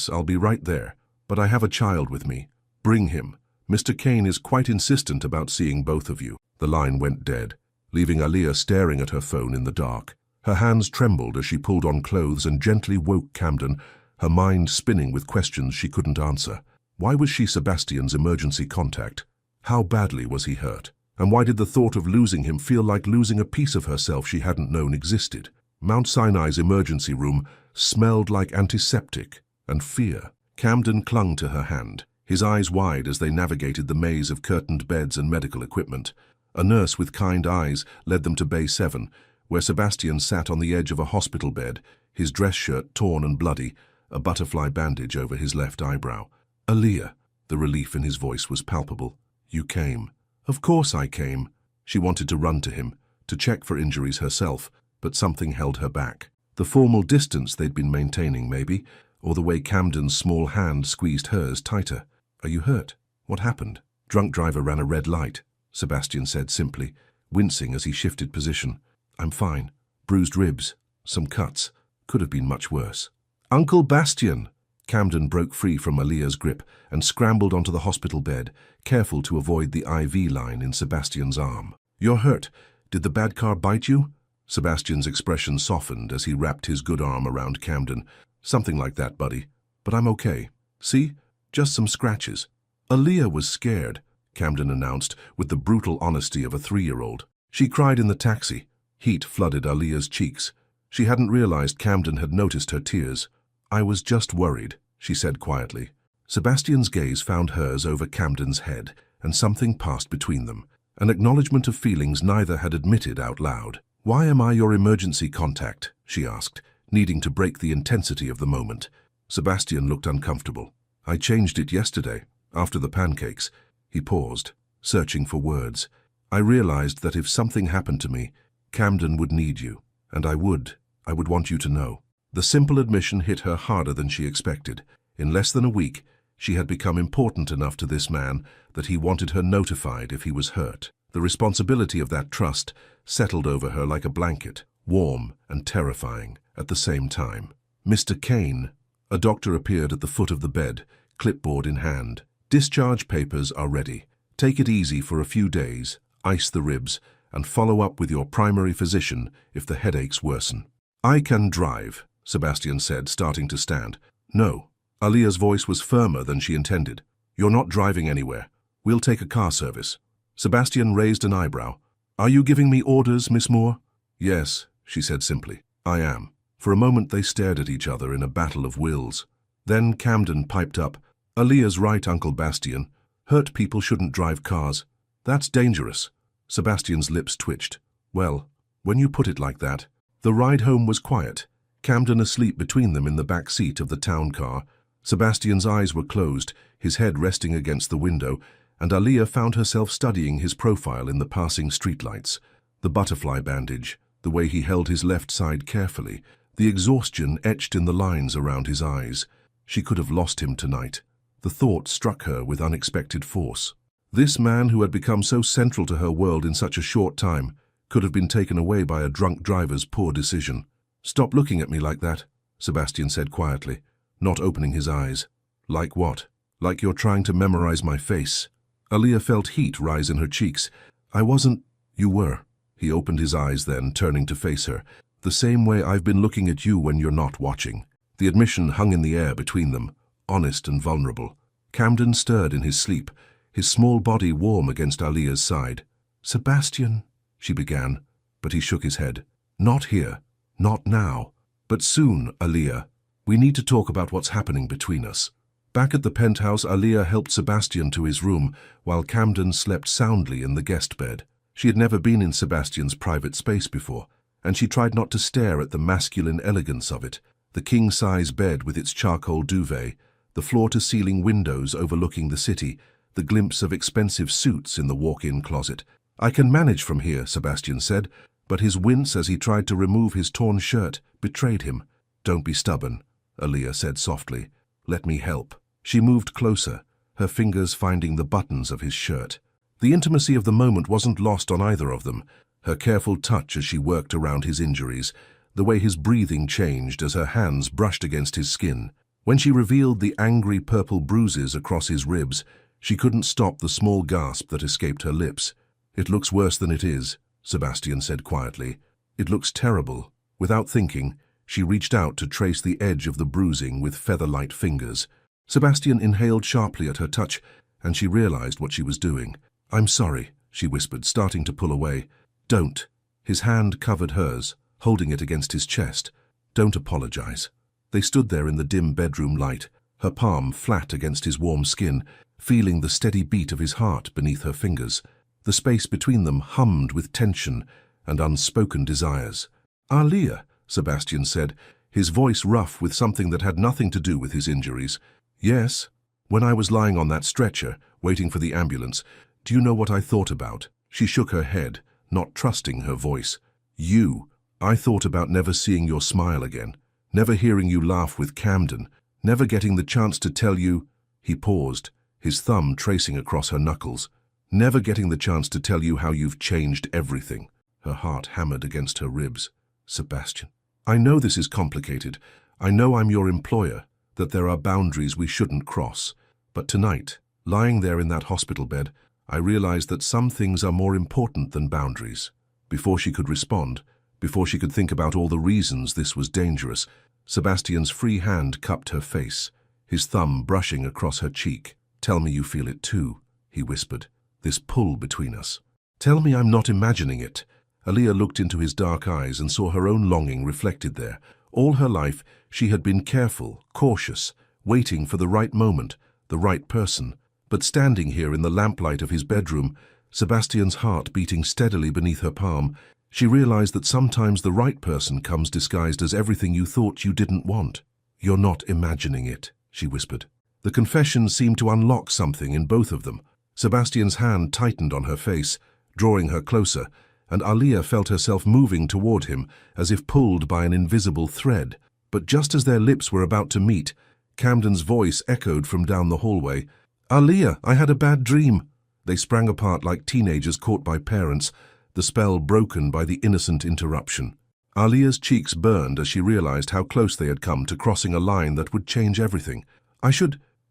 I'll be right there. But I have a child with me. Bring him. Mr. Kane is quite insistent about seeing both of you." The line went dead, leaving Aaliyah staring at her phone in the dark. Her hands trembled as she pulled on clothes and gently woke Camden, her mind spinning with questions she couldn't answer. Why was she Sebastian's emergency contact? How badly was he hurt? And why did the thought of losing him feel like losing a piece of herself she hadn't known existed? Mount Sinai's emergency room smelled like antiseptic and fear. Camden clung to her hand, his eyes wide as they navigated the maze of curtained beds and medical equipment. A nurse with kind eyes led them to Bay 7, where Sebastian sat on the edge of a hospital bed, his dress shirt torn and bloody, a butterfly bandage over his left eyebrow. "Aaliyah," the relief in his voice was palpable. "You came." "Of course I came." She wanted to run to him, to check for injuries herself, but something held her back. The formal distance they'd been maintaining, maybe, or the way Camden's small hand squeezed hers tighter. "Are you hurt? What happened?" "Drunk driver ran a red light," Sebastian said simply, wincing as he shifted position. "I'm fine. Bruised ribs, some cuts. Could have been much worse." "Uncle Bastian!" Camden broke free from Aaliyah's grip and scrambled onto the hospital bed, careful to avoid the IV line in Sebastian's arm. "You're hurt. Did the bad car bite you?" Sebastian's expression softened as he wrapped his good arm around Camden. "Something like that, buddy. But I'm okay. See? Just some scratches." "Aaliyah was scared," Camden announced with the brutal honesty of a 3-year-old. She cried in the taxi. Heat flooded Aaliyah's cheeks. She hadn't realized Camden had noticed her tears. "I was just worried," she said quietly. Sebastian's gaze found hers over Camden's head, and something passed between them, an acknowledgement of feelings neither had admitted out loud. "Why am I your emergency contact?" she asked, needing to break the intensity of the moment. Sebastian looked uncomfortable. "I changed it yesterday, after the pancakes." He paused, searching for words. "I realized that if something happened to me, Camden would need you, and I would want you to know." The simple admission hit her harder than she expected. In less than a week, She had become important enough to this man that he wanted her notified if he was hurt. The responsibility of that trust settled over her like a blanket, warm and terrifying at the same time. Mr. Kane, a doctor, appeared at the foot of the bed, clipboard in hand. Discharge papers are ready. Take it easy for a few days, ice the ribs, and follow up with your primary physician if the headaches worsen. I can drive, Sebastian said, starting to stand. No. Aaliyah's voice was firmer than she intended. You're not driving anywhere. We'll take a car service. Sebastian raised an eyebrow. Are you giving me orders, Miss Moore? Yes, she said simply. I am. For a moment they stared at each other in a battle of wills. Then Camden piped up. Aaliyah's right, Uncle Bastian. Hurt people shouldn't drive cars. That's dangerous. Sebastian's lips twitched. Well, when you put it like that. The ride home was quiet. Camden asleep between them in the back seat of the town car. Sebastian's eyes were closed, his head resting against the window, and Aaliyah found herself studying his profile in the passing streetlights. The butterfly bandage, the way he held his left side carefully, the exhaustion etched in the lines around his eyes. She could have lost him tonight. The thought struck her with unexpected force. This man who had become so central to her world in such a short time could have been taken away by a drunk driver's poor decision. Stop looking at me like that, Sebastian said quietly, not opening his eyes. Like what? Like you're trying to memorize my face. Aaliyah felt heat rise in her cheeks. I wasn't. You were. He opened his eyes then, turning to face her. The same way I've been looking at you when you're not watching. The admission hung in the air between them, honest and vulnerable. Camden stirred in his sleep, his small body warm against Aaliyah's side. Sebastian, she began, but he shook his head. Not here. Not now. But soon, Aaliyah. We need to talk about what's happening between us. Back at the penthouse, Aaliyah helped Sebastian to his room, while Camden slept soundly in the guest bed. She had never been in Sebastian's private space before, and she tried not to stare at the masculine elegance of it. The king-size bed with its charcoal duvet, the floor-to-ceiling windows overlooking the city, the glimpse of expensive suits in the walk-in closet. I can manage from here, Sebastian said, but his wince as he tried to remove his torn shirt betrayed him. Don't be stubborn, Aaliyah said softly. Let me help. She moved closer, her fingers finding the buttons of his shirt. The intimacy of the moment wasn't lost on either of them. Her careful touch as she worked around his injuries, the way his breathing changed as her hands brushed against his skin. When she revealed the angry purple bruises across his ribs, she couldn't stop the small gasp that escaped her lips. It looks worse than it is, Sebastian said quietly. It looks terrible. Without thinking, she reached out to trace the edge of the bruising with feather-light fingers. Sebastian inhaled sharply at her touch, and she realized what she was doing. I'm sorry, she whispered, starting to pull away. Don't. His hand covered hers, holding it against his chest. Don't apologize. They stood there in the dim bedroom light, her palm flat against his warm skin, feeling the steady beat of his heart beneath her fingers. The space between them hummed with tension and unspoken desires. Aaliyah, Sebastian said, his voice rough with something that had nothing to do with his injuries. Yes. When I was lying on that stretcher, waiting for the ambulance, do you know what I thought about? She shook her head, not trusting her voice. You. I thought about never seeing your smile again, never hearing you laugh with Camden, never getting the chance to tell you. He paused, his thumb tracing across her knuckles. Never getting the chance to tell you how you've changed everything. Her heart hammered against her ribs. Sebastian. I know this is complicated. I know I'm your employer, that there are boundaries we shouldn't cross. But tonight, lying there in that hospital bed, I realized that some things are more important than boundaries. Before she could respond, before she could think about all the reasons this was dangerous, Sebastian's free hand cupped her face, his thumb brushing across her cheek. Tell me you feel it too, he whispered. This pull between us. Tell me I'm not imagining it. Aaliyah looked into his dark eyes and saw her own longing reflected there. All her life, she had been careful, cautious, waiting for the right moment, the right person. But standing here in the lamplight of his bedroom, Sebastian's heart beating steadily beneath her palm, she realized that sometimes the right person comes disguised as everything you thought you didn't want. You're not imagining it, she whispered. The confession seemed to unlock something in both of them. Sebastian's hand tightened on her face, drawing her closer, and Aaliyah felt herself moving toward him as if pulled by an invisible thread. But just as their lips were about to meet, Camden's voice echoed from down the hallway. "Aaliyah, I had a bad dream." They sprang apart like teenagers caught by parents, the spell broken by the innocent interruption. Aaliyah's cheeks burned as she realized how close they had come to crossing a line that would change everything.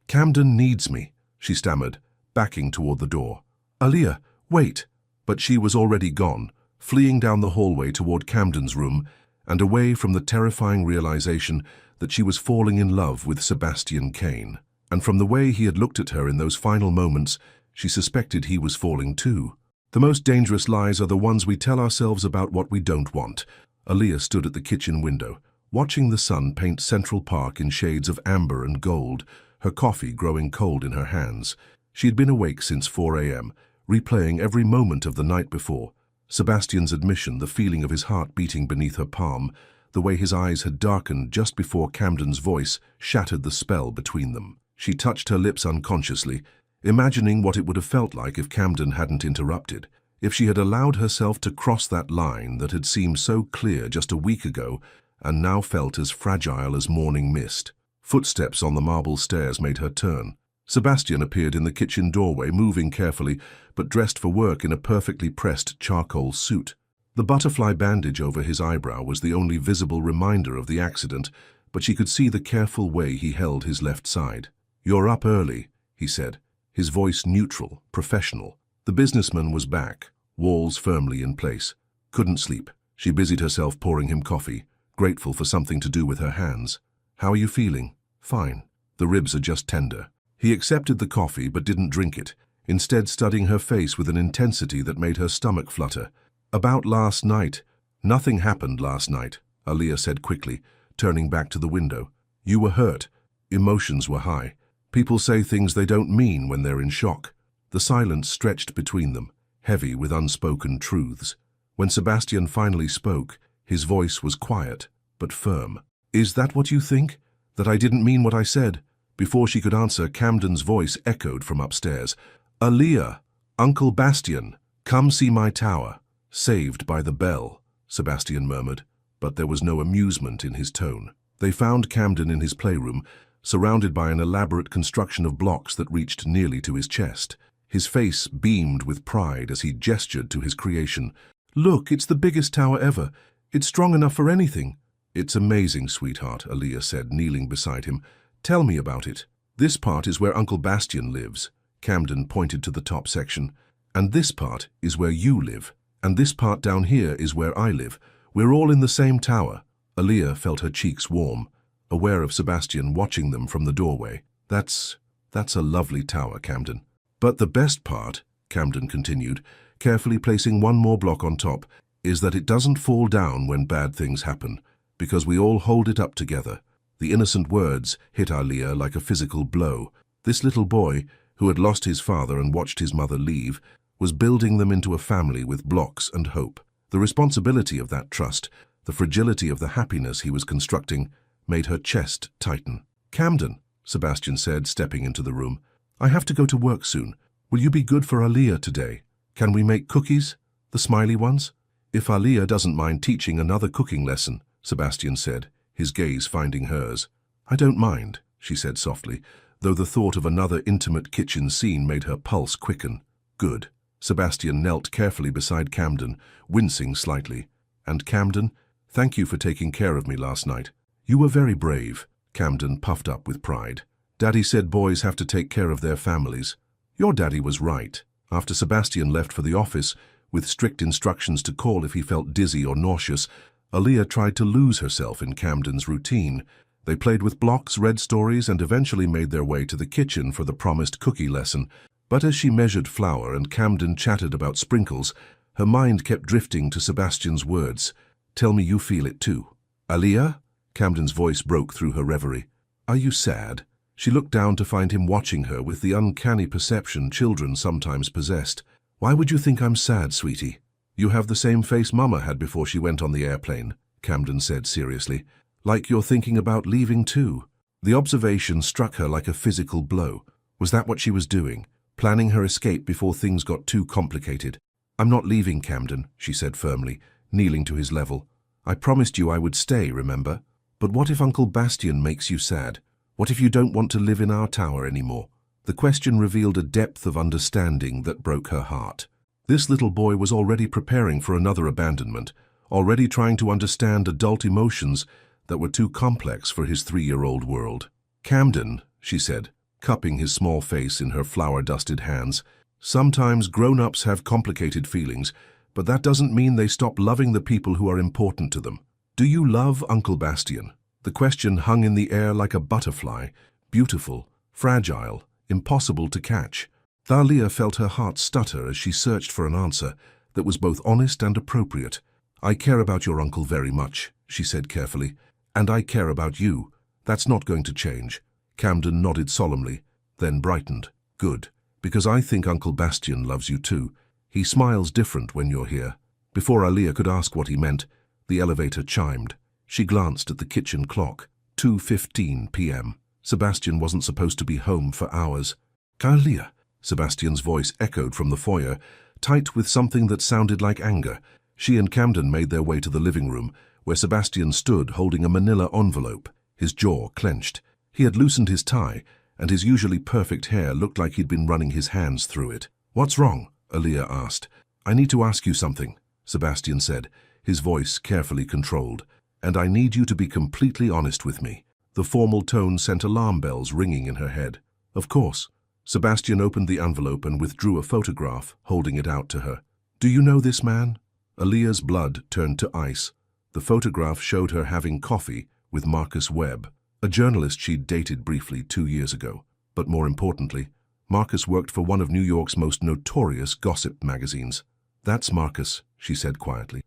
Camden needs me," she stammered, backing toward the door. "Aaliyah, wait." But she was already gone, fleeing down the hallway toward Camden's room and away from the terrifying realization that she was falling in love with Sebastian Kane. And from the way he had looked at her in those final moments, she suspected he was falling too. The most dangerous lies are the ones we tell ourselves about what we don't want. Aaliyah stood at the kitchen window, watching the sun paint Central Park in shades of amber and gold, her coffee growing cold in her hands. She had been awake since 4 a.m., replaying every moment of the night before. Sebastian's admission, the feeling of his heart beating beneath her palm, the way his eyes had darkened just before Camden's voice shattered the spell between them. She touched her lips unconsciously, imagining what it would have felt like if Camden hadn't interrupted, if she had allowed herself to cross that line that had seemed so clear just a week ago and now felt as fragile as morning mist. Footsteps on the marble stairs made her turn. Sebastian appeared in the kitchen doorway, moving carefully, but dressed for work in a perfectly pressed charcoal suit. The butterfly bandage over his eyebrow was the only visible reminder of the accident, but she could see the careful way he held his left side. "You're up early," he said, his voice neutral, professional. The businessman was back, walls firmly in place. Couldn't sleep. She busied herself pouring him coffee, grateful for something to do with her hands. "How are you feeling?" "Fine. The ribs are just tender." He accepted the coffee but didn't drink it, instead studying her face with an intensity that made her stomach flutter. "About last night." "Nothing happened last night," Aaliyah said quickly, turning back to the window. "You were hurt. Emotions were high. People say things they don't mean when they're in shock." The silence stretched between them, heavy with unspoken truths. When Sebastian finally spoke, his voice was quiet, but firm. "Is that what you think? That I didn't mean what I said?" Before she could answer, Camden's voice echoed from upstairs. "Aaliyah, Uncle Bastian, come see my tower." "Saved by the bell," Sebastian murmured, but there was no amusement in his tone. They found Camden in his playroom, surrounded by an elaborate construction of blocks that reached nearly to his chest. His face beamed with pride as he gestured to his creation. "Look, it's the biggest tower ever. It's strong enough for anything." "It's amazing, sweetheart," Aaliyah said, kneeling beside him. "Tell me about it." "This part is where Uncle Bastian lives." Camden pointed to the top section. "And this part is where you live. And this part down here is where I live. We're all in the same tower." Aaliyah felt her cheeks warm, aware of Sebastian watching them from the doorway. That's a lovely tower, Camden." "But the best part," Camden continued, carefully placing one more block on top, "is that it doesn't fall down when bad things happen, because we all hold it up together." The innocent words hit Aaliyah like a physical blow. This little boy, who had lost his father and watched his mother leave, was building them into a family with blocks and hope. The responsibility of that trust, the fragility of the happiness he was constructing, made her chest tighten. "Camden," Sebastian said, stepping into the room, "I have to go to work soon. Will you be good for Aaliyah today? Can we make cookies? The smiley ones?" "If Aaliyah doesn't mind teaching another cooking lesson," Sebastian said, his gaze finding hers. "I don't mind," she said softly, though the thought of another intimate kitchen scene made her pulse quicken. "Good." Sebastian knelt carefully beside Camden, wincing slightly. "And Camden, thank you for taking care of me last night." "You were very brave." Camden puffed up with pride. "Daddy said boys have to take care of their families." "Your daddy was right." After Sebastian left for the office, with strict instructions to call if he felt dizzy or nauseous, Aaliyah tried to lose herself in Camden's routine. They played with blocks, read stories, and eventually made their way to the kitchen for the promised cookie lesson. But as she measured flour and Camden chatted about sprinkles, her mind kept drifting to Sebastian's words. "Tell me you feel it too." "Aaliyah?" Camden's voice broke through her reverie. "Are you sad?" She looked down to find him watching her with the uncanny perception children sometimes possessed. "Why would you think I'm sad, sweetie?" "You have the same face Mama had before she went on the airplane," Camden said seriously. "Like you're thinking about leaving too." The observation struck her like a physical blow. Was that what she was doing? Planning her escape before things got too complicated? "I'm not leaving, Camden," she said firmly, kneeling to his level. "I promised you I would stay, remember? But what if Uncle Bastian makes you sad? What if you don't want to live in our tower anymore? The question revealed a depth of understanding that broke her heart. This little boy was already preparing for another abandonment, already trying to understand adult emotions that were too complex for his 3-year-old world. "Camden," she said, cupping his small face in her flour-dusted hands, "sometimes grown-ups have complicated feelings, but that doesn't mean they stop loving the people who are important to them. Do you love Uncle Bastian?" The question hung in the air like a butterfly, beautiful, fragile, impossible to catch. Thalia felt her heart stutter as she searched for an answer that was both honest and appropriate. "I care about your uncle very much," she said carefully, "and I care about you. That's not going to change." Camden nodded solemnly, then brightened. "Good, because I think Uncle Bastian loves you too. He smiles different when you're here." Before Alia could ask what he meant, the elevator chimed. She glanced at the kitchen clock. 2:15 p.m. Sebastian wasn't supposed to be home for hours. "Alia," Sebastian's voice echoed from the foyer, tight with something that sounded like anger. She and Camden made their way to the living room, where Sebastian stood holding a manila envelope, his jaw clenched. He had loosened his tie, and his usually perfect hair looked like he'd been running his hands through it. "What's wrong?" Alia asked. "I need to ask you something," Sebastian said, his voice carefully controlled. "And I need you to be completely honest with me." The formal tone sent alarm bells ringing in her head. "Of course." Sebastian opened the envelope and withdrew a photograph, holding it out to her. "Do you know this man?" Alia's blood turned to ice. The photograph showed her having coffee with Marcus Webb, a journalist she'd dated briefly 2 years ago. But more importantly, Marcus worked for one of New York's most notorious gossip magazines. "That's Marcus," she said quietly.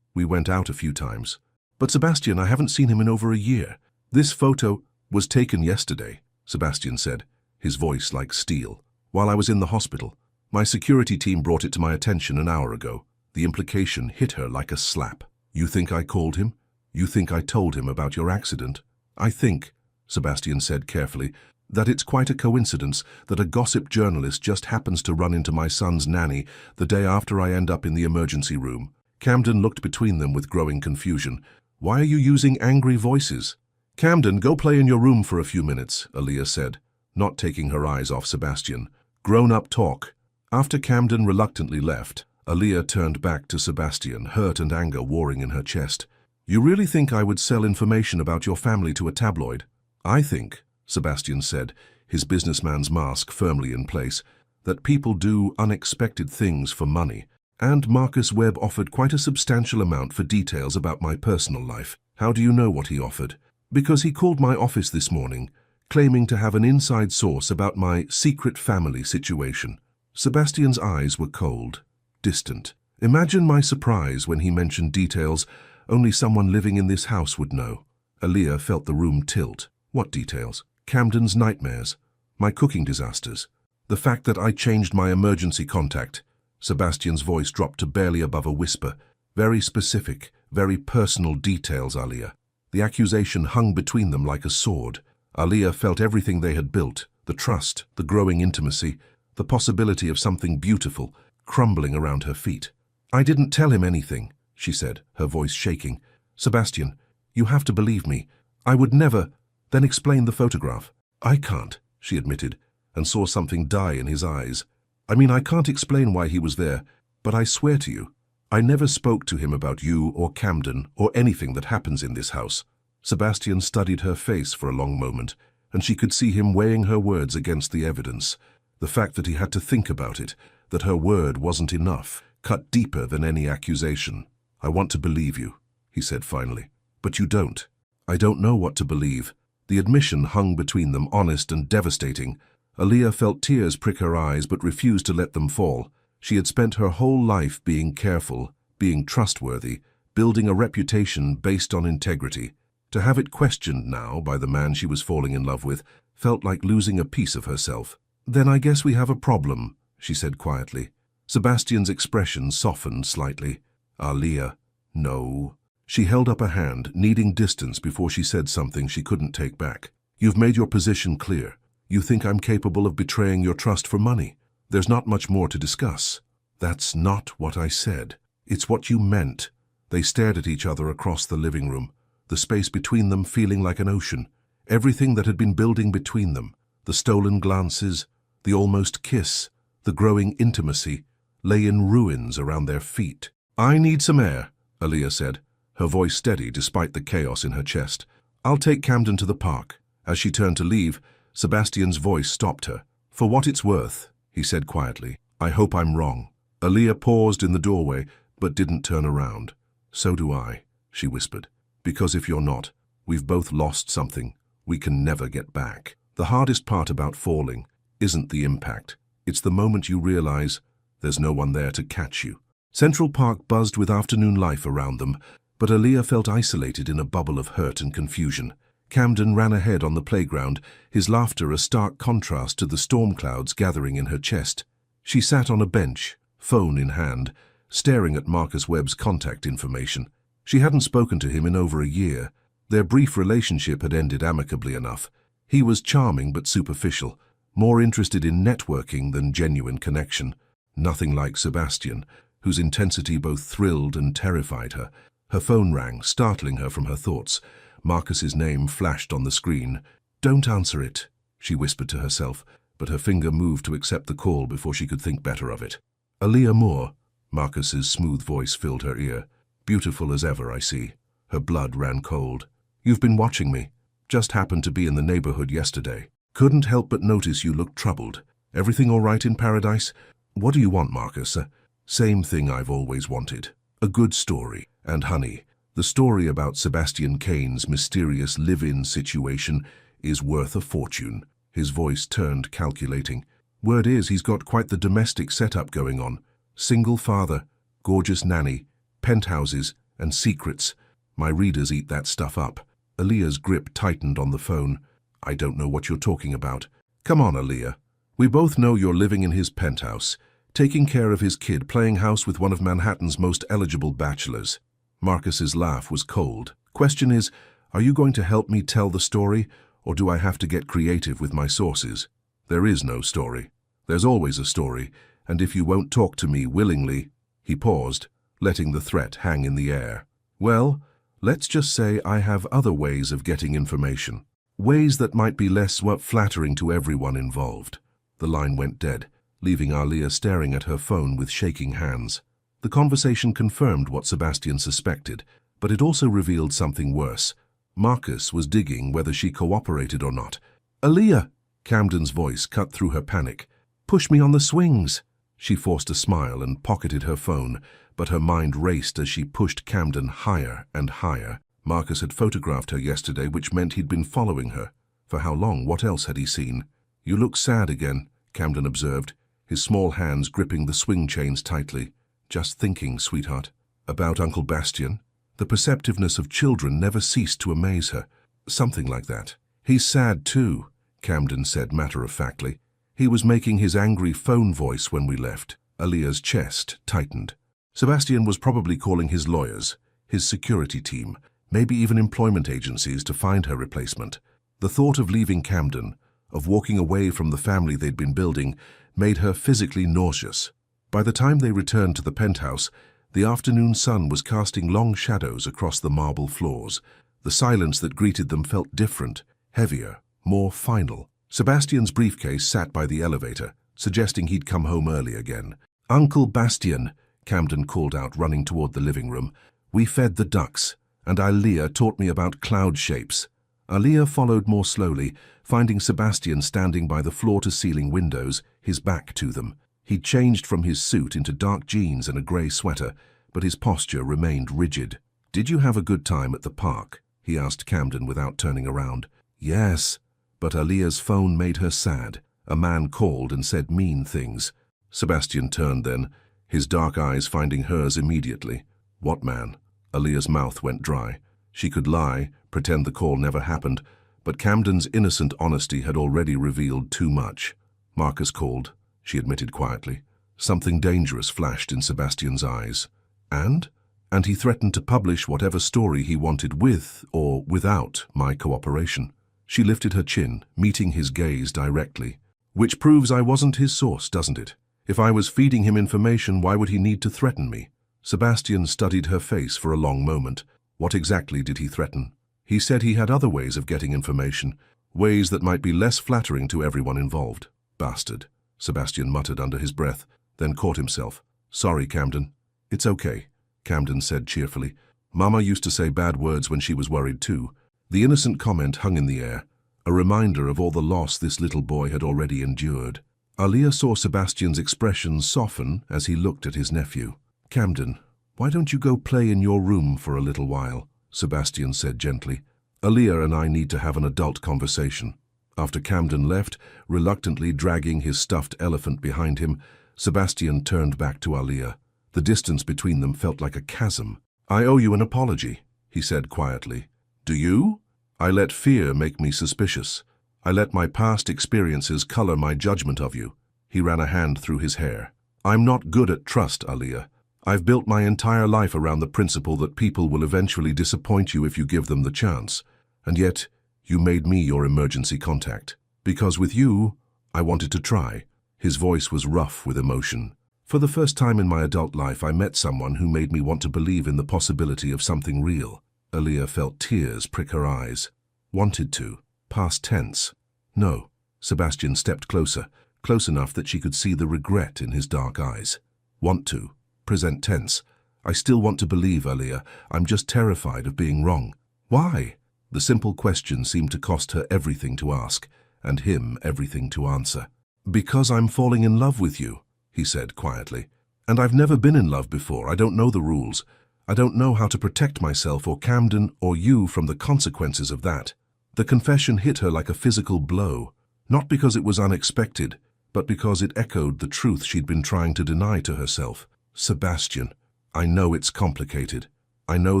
We went out a few times. But Sebastian, I haven't seen him in over a year." "This photo was taken yesterday," Sebastian said, his voice like steel. "While I was in the hospital. My security team brought it to my attention an hour ago." The implication hit her like a slap. "You think I called him? You think I told him about your accident?" "I think," Sebastian said carefully, "that it's quite a coincidence that a gossip journalist just happens to run into my son's nanny the day after I end up in the emergency room." Camden looked between them with growing confusion. "Why are you using angry voices?" "Camden, go play in your room for a few minutes," Alia said, not taking her eyes off Sebastian. "Grown-up talk." After Camden reluctantly left, Alia turned back to Sebastian, hurt and anger warring in her chest. "You really think I would sell information about your family to a tabloid?" "I think," Sebastian said, his businessman's mask firmly in place, "that people do unexpected things for money. And Marcus Webb offered quite a substantial amount for details about my personal life." "How do you know what he offered?" "Because he called my office this morning, claiming to have an inside source about my secret family situation." Sebastian's eyes were cold, distant. Imagine my surprise when he mentioned details only someone living in this house would know. Alia felt the room tilt. "What details?" "Camden's nightmares, my cooking disasters, the fact that I changed my emergency contact." Sebastian's voice dropped to barely above a whisper. "Very specific, very personal details, Alia." The accusation hung between them like a sword. Alia felt everything they had built, the trust, the growing intimacy, the possibility of something beautiful, crumbling around her feet. "I didn't tell him anything," she said, her voice shaking. "Sebastian, you have to believe me. I would never—" "Then explain the photograph." "I can't," she admitted, and saw something die in his eyes. I can't explain why he was there, but I swear to you, I never spoke to him about you or Camden or anything that happens in this house." Sebastian studied her face for a long moment, and she could see him weighing her words against the evidence. The fact that he had to think about it, that her word wasn't enough, cut deeper than any accusation. "I want to believe you," he said finally. "But you don't." "I don't know what to believe." The admission hung between them, honest and devastating. Alia felt tears prick her eyes but refused to let them fall. She had spent her whole life being careful, being trustworthy, building a reputation based on integrity. To have it questioned now by the man she was falling in love with felt like losing a piece of herself. "Then I guess we have a problem," she said quietly. Sebastian's expression softened slightly. "Alia, no." She held up a hand, needing distance before she said something she couldn't take back. "You've made your position clear. You think I'm capable of betraying your trust for money. There's not much more to discuss." "That's not what I said. It's what you meant." They stared at each other across the living room, the space between them feeling like an ocean. Everything that had been building between them, the stolen glances, the almost kiss, the growing intimacy, lay in ruins around their feet. "I need some air," Aaliyah said, her voice steady despite the chaos in her chest. "I'll take Camden to the park." As she turned to leave, Sebastian's voice stopped her. "For what it's worth," he said quietly, "I hope I'm wrong." Aaliyah paused in the doorway, but didn't turn around. "So do I," she whispered. "Because if you're not, we've both lost something we can never get back." The hardest part about falling isn't the impact. It's the moment you realize there's no one there to catch you. Central Park buzzed with afternoon life around them, but Aaliyah felt isolated in a bubble of hurt and confusion. Camden ran ahead on the playground, his laughter a stark contrast to the storm clouds gathering in her chest. She sat on a bench, phone in hand, staring at Marcus Webb's contact information. She hadn't spoken to him in over a year. Their brief relationship had ended amicably enough. He was charming but superficial, more interested in networking than genuine connection. Nothing like Sebastian, whose intensity both thrilled and terrified her. Her phone rang, startling her from her thoughts. Marcus's name flashed on the screen. "Don't answer it," she whispered to herself, but her finger moved to accept the call before she could think better of it. "Aaliyah Moore," Marcus's smooth voice filled her ear. "Beautiful as ever, I see." Her blood ran cold. "You've been watching me. Just happened to be in the neighborhood yesterday. Couldn't help but notice you looked troubled. Everything all right in paradise?" "What do you want, Marcus?" "Same thing I've always wanted. A good story. And honey, the story about Sebastian Kane's mysterious live-in situation is worth a fortune." His voice turned calculating. "Word is he's got quite the domestic setup going on. Single father, gorgeous nanny, penthouses, and secrets. My readers eat that stuff up." Aaliyah's grip tightened on the phone. "I don't know what you're talking about." "Come on, Aaliyah. We both know you're living in his penthouse, taking care of his kid, playing house with one of Manhattan's most eligible bachelors." Marcus's laugh was cold. "Question is, are you going to help me tell the story, or do I have to get creative with my sources?" "There is no story. There's always a story, and if you won't talk to me willingly—" He paused, letting the threat hang in the air. "Well, let's just say I have other ways of getting information. Ways that might be less flattering to everyone involved." The line went dead, leaving Aaliyah staring at her phone with shaking hands. The conversation confirmed what Sebastian suspected, but it also revealed something worse. Marcus was digging whether she cooperated or not. "Aaliyah!" Camden's voice cut through her panic. "Push me on the swings." She forced a smile and pocketed her phone, but her mind raced as she pushed Camden higher and higher. Marcus had photographed her yesterday, which meant he'd been following her. For how long? What else had he seen? "You look sad again," Camden observed, his small hands gripping the swing chains tightly. "Just thinking, sweetheart." "About Uncle Bastian?" The perceptiveness of children never ceased to amaze her. "Something like that." "He's sad too," Camden said matter-of-factly. "He was making his angry phone voice when we left." Aaliyah's chest tightened. Sebastian was probably calling his lawyers, his security team, maybe even employment agencies to find her replacement. The thought of leaving Camden, of walking away from the family they'd been building, made her physically nauseous. By the time they returned to the penthouse, the afternoon sun was casting long shadows across the marble floors. The silence that greeted them felt different, heavier, more final. Sebastian's briefcase sat by the elevator, suggesting he'd come home early again. "Uncle Bastian," Camden called out, running toward the living room. "We fed the ducks, and Aaliyah taught me about cloud shapes." Aaliyah followed more slowly, finding Sebastian standing by the floor-to-ceiling windows, his back to them. He'd changed from his suit into dark jeans and a grey sweater, but his posture remained rigid. "Did you have a good time at the park?" he asked Camden without turning around. "Yes," but Aaliyah's phone made her sad. A man called and said mean things. Sebastian turned then, his dark eyes finding hers immediately. "What man?" Aaliyah's mouth went dry. She could lie, pretend the call never happened, but Camden's innocent honesty had already revealed too much. "Marcus called," she admitted quietly. Something dangerous flashed in Sebastian's eyes. "And?" "And he threatened to publish whatever story he wanted with or without my cooperation." She lifted her chin, meeting his gaze directly. "Which proves I wasn't his source, doesn't it? If I was feeding him information, why would he need to threaten me?" Sebastian studied her face for a long moment. "What exactly did he threaten?" He said he had other ways of getting information, ways that might be less flattering to everyone involved. Bastard, Sebastian muttered under his breath, then caught himself. Sorry, Camden. It's okay, Camden said cheerfully. Mama used to say bad words when she was worried too. The innocent comment hung in the air, a reminder of all the loss this little boy had already endured. Aaliyah saw Sebastian's expression soften as he looked at his nephew. Camden, why don't you go play in your room for a little while? Sebastian said gently. Aaliyah and I need to have an adult conversation. After Camden left, reluctantly dragging his stuffed elephant behind him, Sebastian turned back to Aaliyah. The distance between them felt like a chasm. I owe you an apology, he said quietly. Do you? I let fear make me suspicious. I let my past experiences color my judgment of you. He ran a hand through his hair. I'm not good at trust, Aaliyah. I've built my entire life around the principle that people will eventually disappoint you if you give them the chance. And yet, you made me your emergency contact. Because with you, I wanted to try. His voice was rough with emotion. For the first time in my adult life, I met someone who made me want to believe in the possibility of something real. Aaliyah felt tears prick her eyes. Wanted to. Past tense. No. Sebastian stepped closer, close enough that she could see the regret in his dark eyes. Want to. Present tense. I still want to believe, Aaliyah. I'm just terrified of being wrong. Why? The simple question seemed to cost her everything to ask, and him everything to answer. Because I'm falling in love with you, he said quietly. And I've never been in love before. I don't know the rules. I don't know how to protect myself or Camden or you from the consequences of that. The confession hit her like a physical blow, not because it was unexpected, but because it echoed the truth she'd been trying to deny to herself. Sebastian, I know it's complicated. I know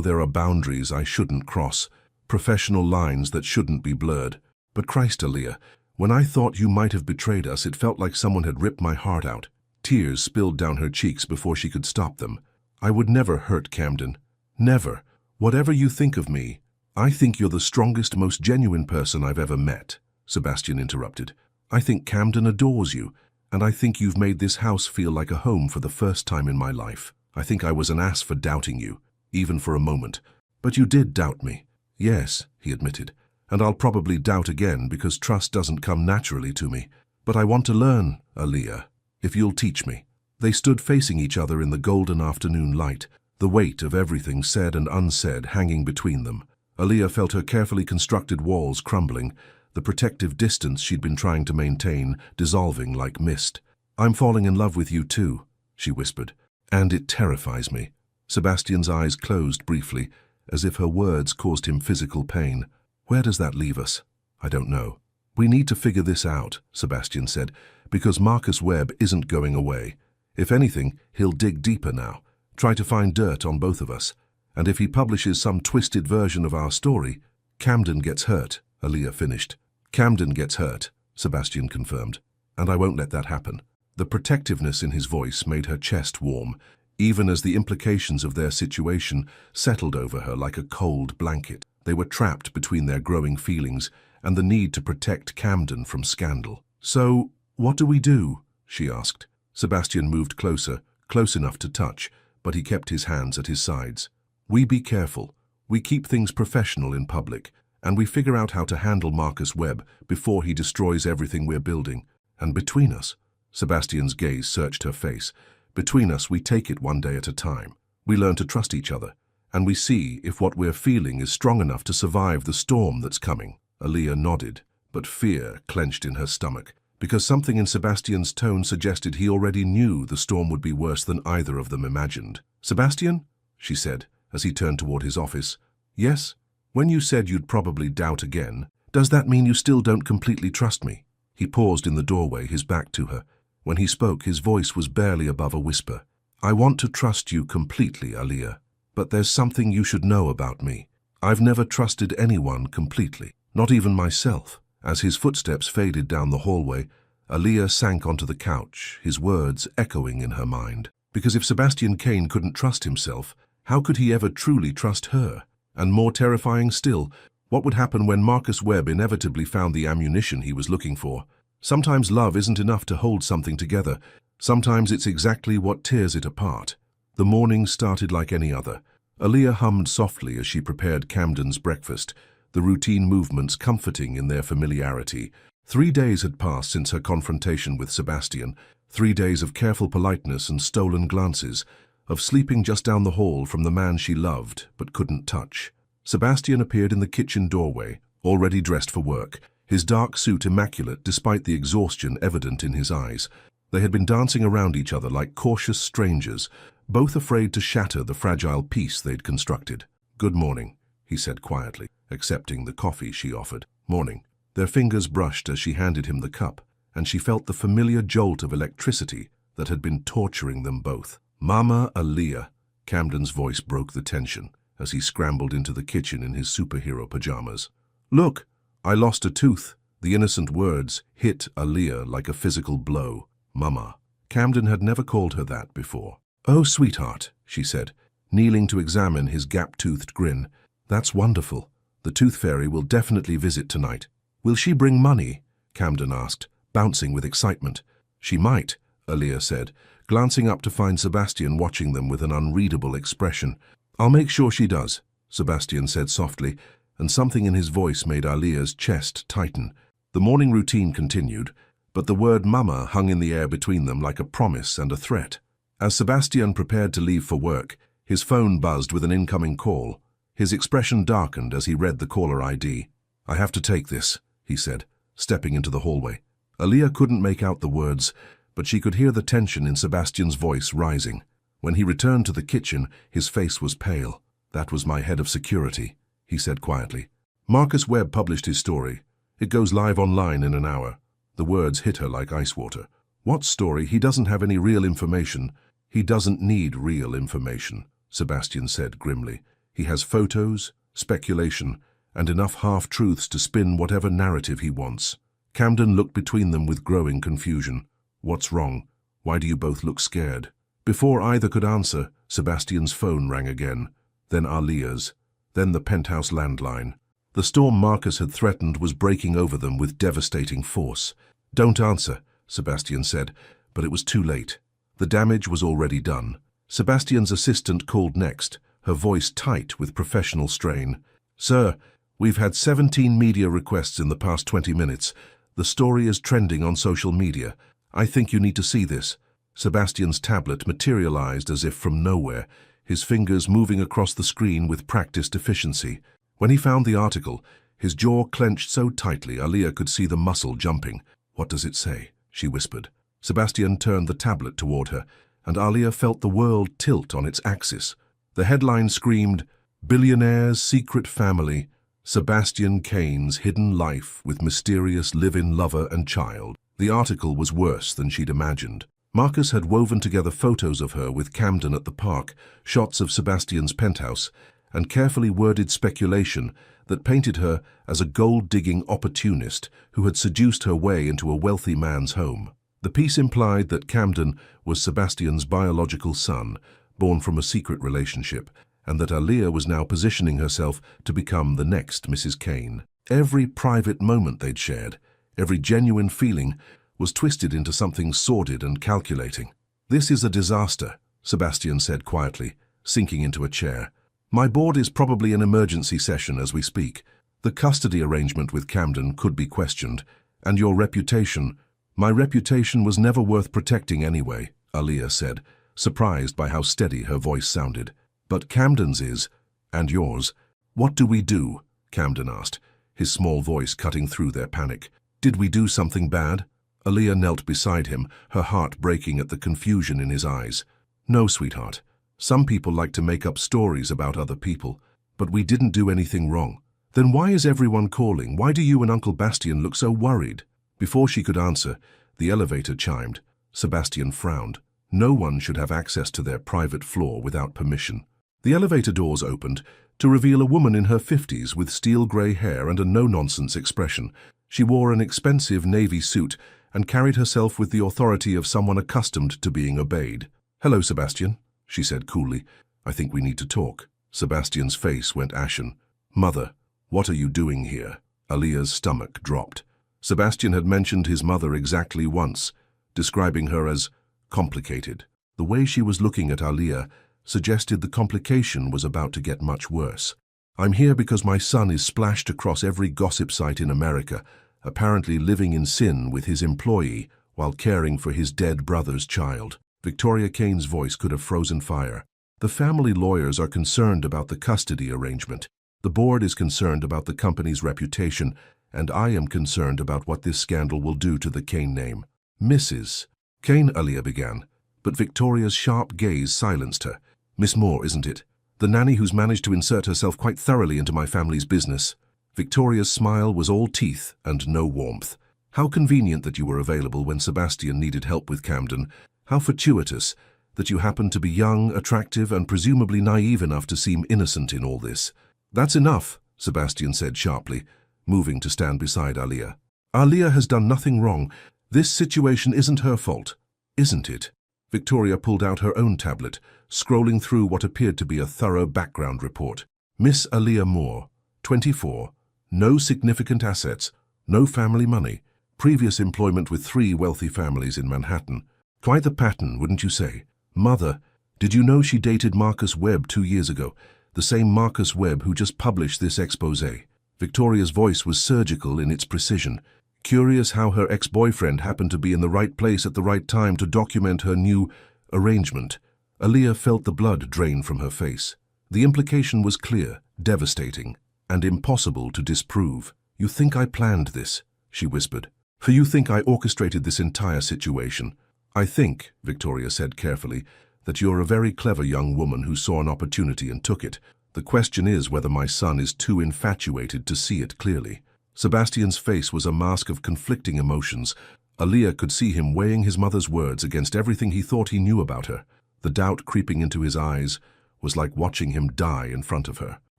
there are boundaries I shouldn't cross, professional lines that shouldn't be blurred. But Christ, Aaliyah, when I thought you might have betrayed us, it felt like someone had ripped my heart out. Tears spilled down her cheeks before she could stop them. I would never hurt Camden. Never. Whatever you think of me, I think you're the strongest, most genuine person I've ever met, Sebastian interrupted. I think Camden adores you, and I think you've made this house feel like a home for the first time in my life. I think I was an ass for doubting you, even for a moment. But you did doubt me. Yes, he admitted, and I'll probably doubt again because trust doesn't come naturally to me. But I want to learn, Aaliyah, if you'll teach me. They stood facing each other in the golden afternoon light, the weight of everything said and unsaid hanging between them. Aaliyah felt her carefully constructed walls crumbling, the protective distance she'd been trying to maintain dissolving like mist. I'm falling in love with you too, she whispered, and it terrifies me. Sebastian's eyes closed briefly, as if her words caused him physical pain. Where does that leave us? I don't know. We need to figure this out, Sebastian said, because Marcus Webb isn't going away. If anything, he'll dig deeper now, try to find dirt on both of us. And if he publishes some twisted version of our story, Camden gets hurt, Aaliyah finished. Camden gets hurt, Sebastian confirmed, and I won't let that happen. The protectiveness in his voice made her chest warm, even as the implications of their situation settled over her like a cold blanket. They were trapped between their growing feelings and the need to protect Camden from scandal. So, what do we do? She asked. Sebastian moved closer, close enough to touch, but he kept his hands at his sides. We be careful. We keep things professional in public, and we figure out how to handle Marcus Webb before he destroys everything we're building. And between us, Sebastian's gaze searched her face. Between us, we take it one day at a time. We learn to trust each other, and we see if what we're feeling is strong enough to survive the storm that's coming. Aaliyah nodded, but fear clenched in her stomach, because something in Sebastian's tone suggested he already knew the storm would be worse than either of them imagined. Sebastian, she said, as he turned toward his office. Yes? When you said you'd probably doubt again, does that mean you still don't completely trust me? He paused in the doorway, his back to her. When he spoke, his voice was barely above a whisper. I want to trust you completely, Aaliyah, but there's something you should know about me. I've never trusted anyone completely, not even myself. As his footsteps faded down the hallway, Aaliyah sank onto the couch, his words echoing in her mind. Because if Sebastian Kane couldn't trust himself, how could he ever truly trust her? And more terrifying still, what would happen when Marcus Webb inevitably found the ammunition he was looking for? Sometimes love isn't enough to hold something together. Sometimes it's exactly what tears it apart. The morning started like any other. Aaliyah hummed softly as she prepared Camden's breakfast, the routine movements comforting in their familiarity. 3 days had passed since her confrontation with Sebastian, 3 days of careful politeness and stolen glances, of sleeping just down the hall from the man she loved but couldn't touch. Sebastian appeared in the kitchen doorway, already dressed for work, his dark suit immaculate despite the exhaustion evident in his eyes. They had been dancing around each other like cautious strangers, both afraid to shatter the fragile peace they'd constructed. "Good morning," he said quietly, accepting the coffee she offered. "Morning." Their fingers brushed as she handed him the cup, and she felt the familiar jolt of electricity that had been torturing them both. "Mama Aaliyah," Camden's voice broke the tension as he scrambled into the kitchen in his superhero pajamas. "Look, I lost a tooth." The innocent words hit Aaliyah like a physical blow. "Mama." Camden had never called her that before. "Oh, sweetheart," she said, kneeling to examine his gap-toothed grin. "That's wonderful. The tooth fairy will definitely visit tonight." "Will she bring money?" Camden asked, bouncing with excitement. "She might," Aaliyah said, glancing up to find Sebastian watching them with an unreadable expression. "I'll make sure she does," Sebastian said softly, and something in his voice made Aaliyah's chest tighten. The morning routine continued, but the word "mama" hung in the air between them like a promise and a threat. As Sebastian prepared to leave for work, his phone buzzed with an incoming call. His expression darkened as he read the caller ID. "I have to take this," he said, stepping into the hallway. Aaliyah couldn't make out the words, but she could hear the tension in Sebastian's voice rising. When he returned to the kitchen, his face was pale. "That was my head of security," he said quietly. "Marcus Webb published his story. It goes live online in an hour." The words hit her like ice water. "What story? He doesn't have any real information." "He doesn't need real information," Sebastian said grimly. "He has photos, speculation, and enough half-truths to spin whatever narrative he wants." Camden looked between them with growing confusion. "What's wrong? Why do you both look scared?" Before either could answer, Sebastian's phone rang again, then Aaliyah's, then the penthouse landline. The storm Marcus had threatened was breaking over them with devastating force. "Don't answer," Sebastian said, but it was too late. The damage was already done. Sebastian's assistant called next, her voice tight with professional strain. "Sir, we've had 17 media requests in the past 20 minutes. The story is trending on social media. I think you need to see this." Sebastian's tablet materialized as if from nowhere, his fingers moving across the screen with practiced efficiency. When he found the article, his jaw clenched so tightly Aaliyah could see the muscle jumping. "What does it say?" she whispered. Sebastian turned the tablet toward her, and Aaliyah felt the world tilt on its axis. The headline screamed, "Billionaire's Secret Family, Sebastian Kane's Hidden Life with Mysterious Live-In Lover and Child." The article was worse than she'd imagined. Marcus had woven together photos of her with Camden at the park, shots of Sebastian's penthouse, and carefully worded speculation that painted her as a gold-digging opportunist who had seduced her way into a wealthy man's home. The piece implied that Camden was Sebastian's biological son, born from a secret relationship, and that Aaliyah was now positioning herself to become the next Mrs. Kane. Every private moment they'd shared, every genuine feeling, was twisted into something sordid and calculating. "This is a disaster," Sebastian said quietly, sinking into a chair. "My board is probably in emergency session as we speak. The custody arrangement with Camden could be questioned, and your reputation—" "My reputation was never worth protecting anyway," Aaliyah said, surprised by how steady her voice sounded. "But Camden's is, and yours." "What do we do?" Camden asked, his small voice cutting through their panic. "Did we do something bad?" Aaliyah knelt beside him, her heart breaking at the confusion in his eyes. "No, sweetheart. Some people like to make up stories about other people, but we didn't do anything wrong." "Then why is everyone calling? Why do you and Uncle Bastien look so worried?" Before she could answer, the elevator chimed. Sebastian frowned. No one should have access to their private floor without permission. The elevator doors opened to reveal a woman in her 50s with steel-grey hair and a no-nonsense expression. She wore an expensive navy suit and carried herself with the authority of someone accustomed to being obeyed. "Hello, Sebastian," she said coolly. "I think we need to talk." Sebastian's face went ashen. "Mother, what are you doing here?" Aaliyah's stomach dropped. Sebastian had mentioned his mother exactly once, describing her as complicated. The way she was looking at Aaliyah suggested the complication was about to get much worse. I'm here because my son is splashed across every gossip site in America, apparently living in sin with his employee while caring for his dead brother's child. Victoria Kane's voice could have frozen fire. The family lawyers are concerned about the custody arrangement. The board is concerned about the company's reputation, and I am concerned about what this scandal will do to the Kane name. Mrs. Kane, Aaliyah began, but Victoria's sharp gaze silenced her. Miss Moore, isn't it? The nanny who's managed to insert herself quite thoroughly into my family's business. Victoria's smile was all teeth and no warmth. How convenient that you were available when Sebastian needed help with Camden. How fortuitous that you happened to be young, attractive, and presumably naive enough to seem innocent in all this. That's enough, Sebastian said sharply, moving to stand beside Aaliyah. Aaliyah has done nothing wrong. This situation isn't her fault, isn't it? Victoria pulled out her own tablet, scrolling through what appeared to be a thorough background report. Miss Aaliyah Moore, 24, no significant assets, no family money, previous employment with 3 wealthy families in Manhattan. Quite the pattern, wouldn't you say? Mother, did you know she dated Marcus Webb 2 years ago, the same Marcus Webb who just published this exposé? Victoria's voice was surgical in its precision. Curious how her ex-boyfriend happened to be in the right place at the right time to document her new arrangement. Aaliyah felt the blood drain from her face. The implication was clear, devastating, and impossible to disprove. You think I planned this, she whispered. For you think I orchestrated this entire situation. I think, Victoria said carefully, that you're a very clever young woman who saw an opportunity and took it. The question is whether my son is too infatuated to see it clearly. Sebastian's face was a mask of conflicting emotions. Aaliyah could see him weighing his mother's words against everything he thought he knew about her. The doubt creeping into his eyes was like watching him die in front of her.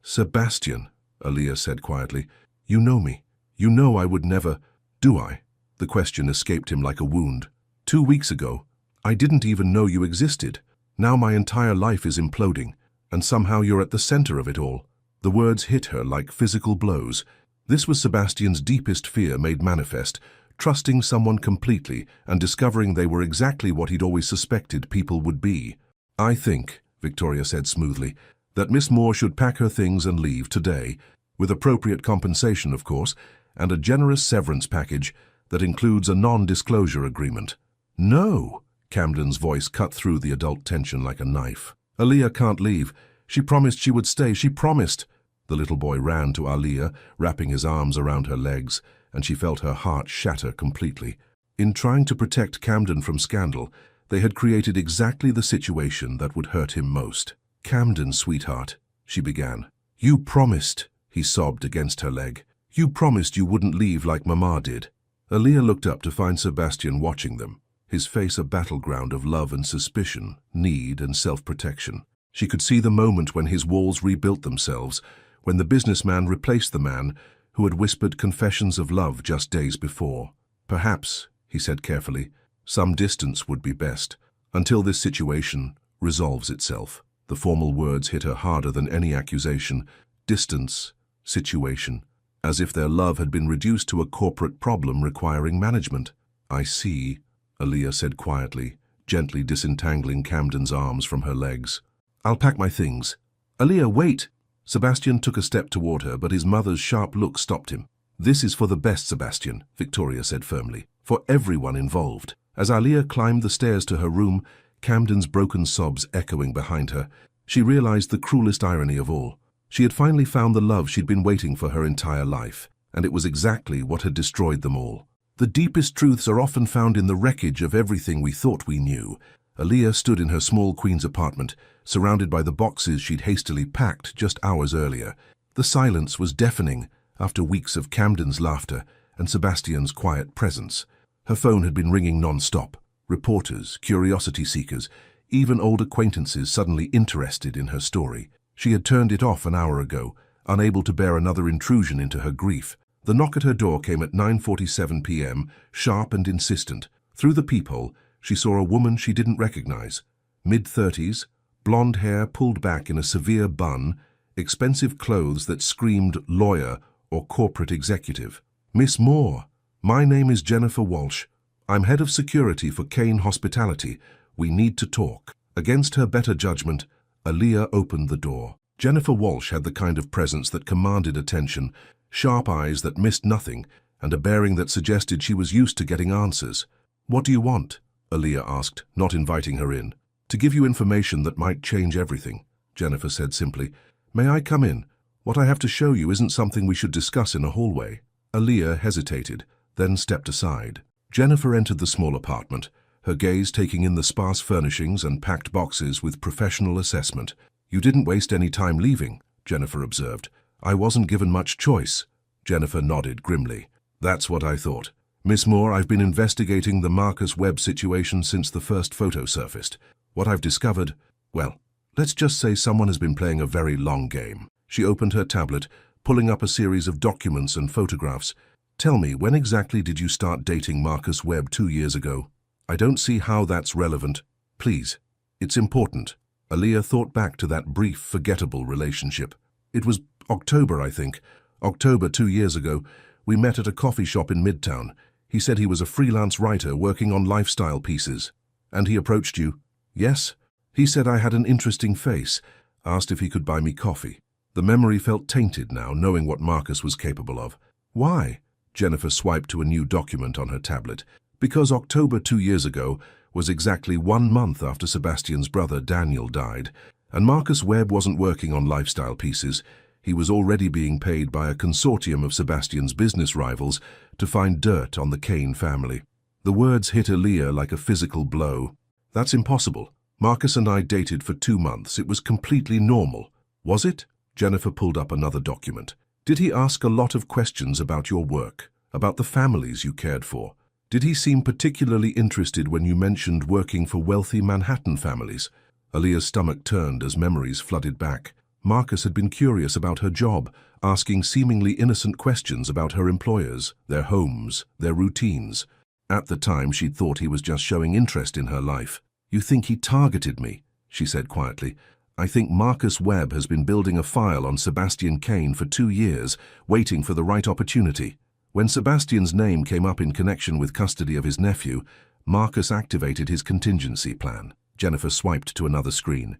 Sebastian, Aaliyah said quietly, you know me. You know I would never, do I? The question escaped him like a wound. 2 weeks ago, I didn't even know you existed. Now my entire life is imploding, and somehow you're at the center of it all. The words hit her like physical blows. This was Sebastian's deepest fear made manifest, trusting someone completely and discovering they were exactly what he'd always suspected people would be. I think, Victoria said smoothly, that Miss Moore should pack her things and leave today, with appropriate compensation, of course, and a generous severance package that includes a non-disclosure agreement. No, Camden's voice cut through the adult tension like a knife. Aaliyah can't leave. She promised she would stay. She promised. The little boy ran to Aaliyah, wrapping his arms around her legs, and she felt her heart shatter completely. In trying to protect Camden from scandal, they had created exactly the situation that would hurt him most. Camden, sweetheart, she began. You promised, he sobbed against her leg. You promised you wouldn't leave like Mama did. Aaliyah looked up to find Sebastian watching them, his face a battleground of love and suspicion, need and self-protection. She could see the moment when his walls rebuilt themselves, when the businessman replaced the man who had whispered confessions of love just days before. Perhaps, he said carefully, some distance would be best, until this situation resolves itself. The formal words hit her harder than any accusation. Distance, situation, as if their love had been reduced to a corporate problem requiring management. I see, Aaliyah said quietly, gently disentangling Camden's arms from her legs. I'll pack my things. Aaliyah, wait! Sebastian took a step toward her, but his mother's sharp look stopped him. This is for the best, Sebastian, Victoria said firmly, for everyone involved. As Aaliyah climbed the stairs to her room, Camden's broken sobs echoing behind her, she realized the cruelest irony of all. She had finally found the love she'd been waiting for her entire life, and it was exactly what had destroyed them all. The deepest truths are often found in the wreckage of everything we thought we knew. Aaliyah stood in her small Queen's apartment, surrounded by the boxes she'd hastily packed just hours earlier. The silence was deafening after weeks of Camden's laughter and Sebastian's quiet presence. Her phone had been ringing non-stop. Reporters, curiosity seekers, even old acquaintances suddenly interested in her story. She had turned it off an hour ago, unable to bear another intrusion into her grief. The knock at her door came at 9:47 p.m., sharp and insistent. Through the peephole, she saw a woman she didn't recognize. Mid-30s, blonde hair pulled back in a severe bun, expensive clothes that screamed lawyer or corporate executive. Miss Moore, my name is Jennifer Walsh. I'm head of security for Kane Hospitality. We need to talk. Against her better judgment, Aaliyah opened the door. Jennifer Walsh had the kind of presence that commanded attention, sharp eyes that missed nothing, and a bearing that suggested she was used to getting answers. "What do you want?" Aaliyah asked, not inviting her in. "To give you information that might change everything," Jennifer said simply. "May I come in? What I have to show you isn't something we should discuss in a hallway." Aaliyah hesitated, then stepped aside. Jennifer entered the small apartment, her gaze taking in the sparse furnishings and packed boxes with professional assessment. "You didn't waste any time leaving," Jennifer observed. "I wasn't given much choice." Jennifer nodded grimly. "That's what I thought. Miss Moore, I've been investigating the Marcus Webb situation since the first photo surfaced. What I've discovered, well, let's just say someone has been playing a very long game." She opened her tablet, pulling up a series of documents and photographs. "Tell me, when exactly did you start dating Marcus Webb 2 years ago? I don't see how that's relevant. Please, it's important." Aaliyah thought back to that brief, forgettable relationship. "It was October, I think. October 2 years ago. We met at a coffee shop in Midtown. He said he was a freelance writer working on lifestyle pieces." "And he approached you?" "Yes. He said I had an interesting face, asked if he could buy me coffee." The memory felt tainted now, knowing what Marcus was capable of. "Why?" Jennifer swiped to a new document on her tablet. "Because October 2 years ago was exactly 1 month after Sebastian's brother Daniel died, and Marcus Webb wasn't working on lifestyle pieces. He was already being paid by a consortium of Sebastian's business rivals to find dirt on the Kane family." The words hit Aaliyah like a physical blow. "That's impossible. Marcus and I dated for 2 months. It was completely normal." "Was it?" Jennifer pulled up another document. "Did he ask a lot of questions about your work, about the families you cared for? Did he seem particularly interested when you mentioned working for wealthy Manhattan families?" Aaliyah's stomach turned as memories flooded back. Marcus had been curious about her job, asking seemingly innocent questions about her employers, their homes, their routines. At the time, she'd thought he was just showing interest in her life. "You think he targeted me?" she said quietly. "I think Marcus Webb has been building a file on Sebastian Kane for 2 years, waiting for the right opportunity. When Sebastian's name came up in connection with custody of his nephew, Marcus activated his contingency plan." Jennifer swiped to another screen.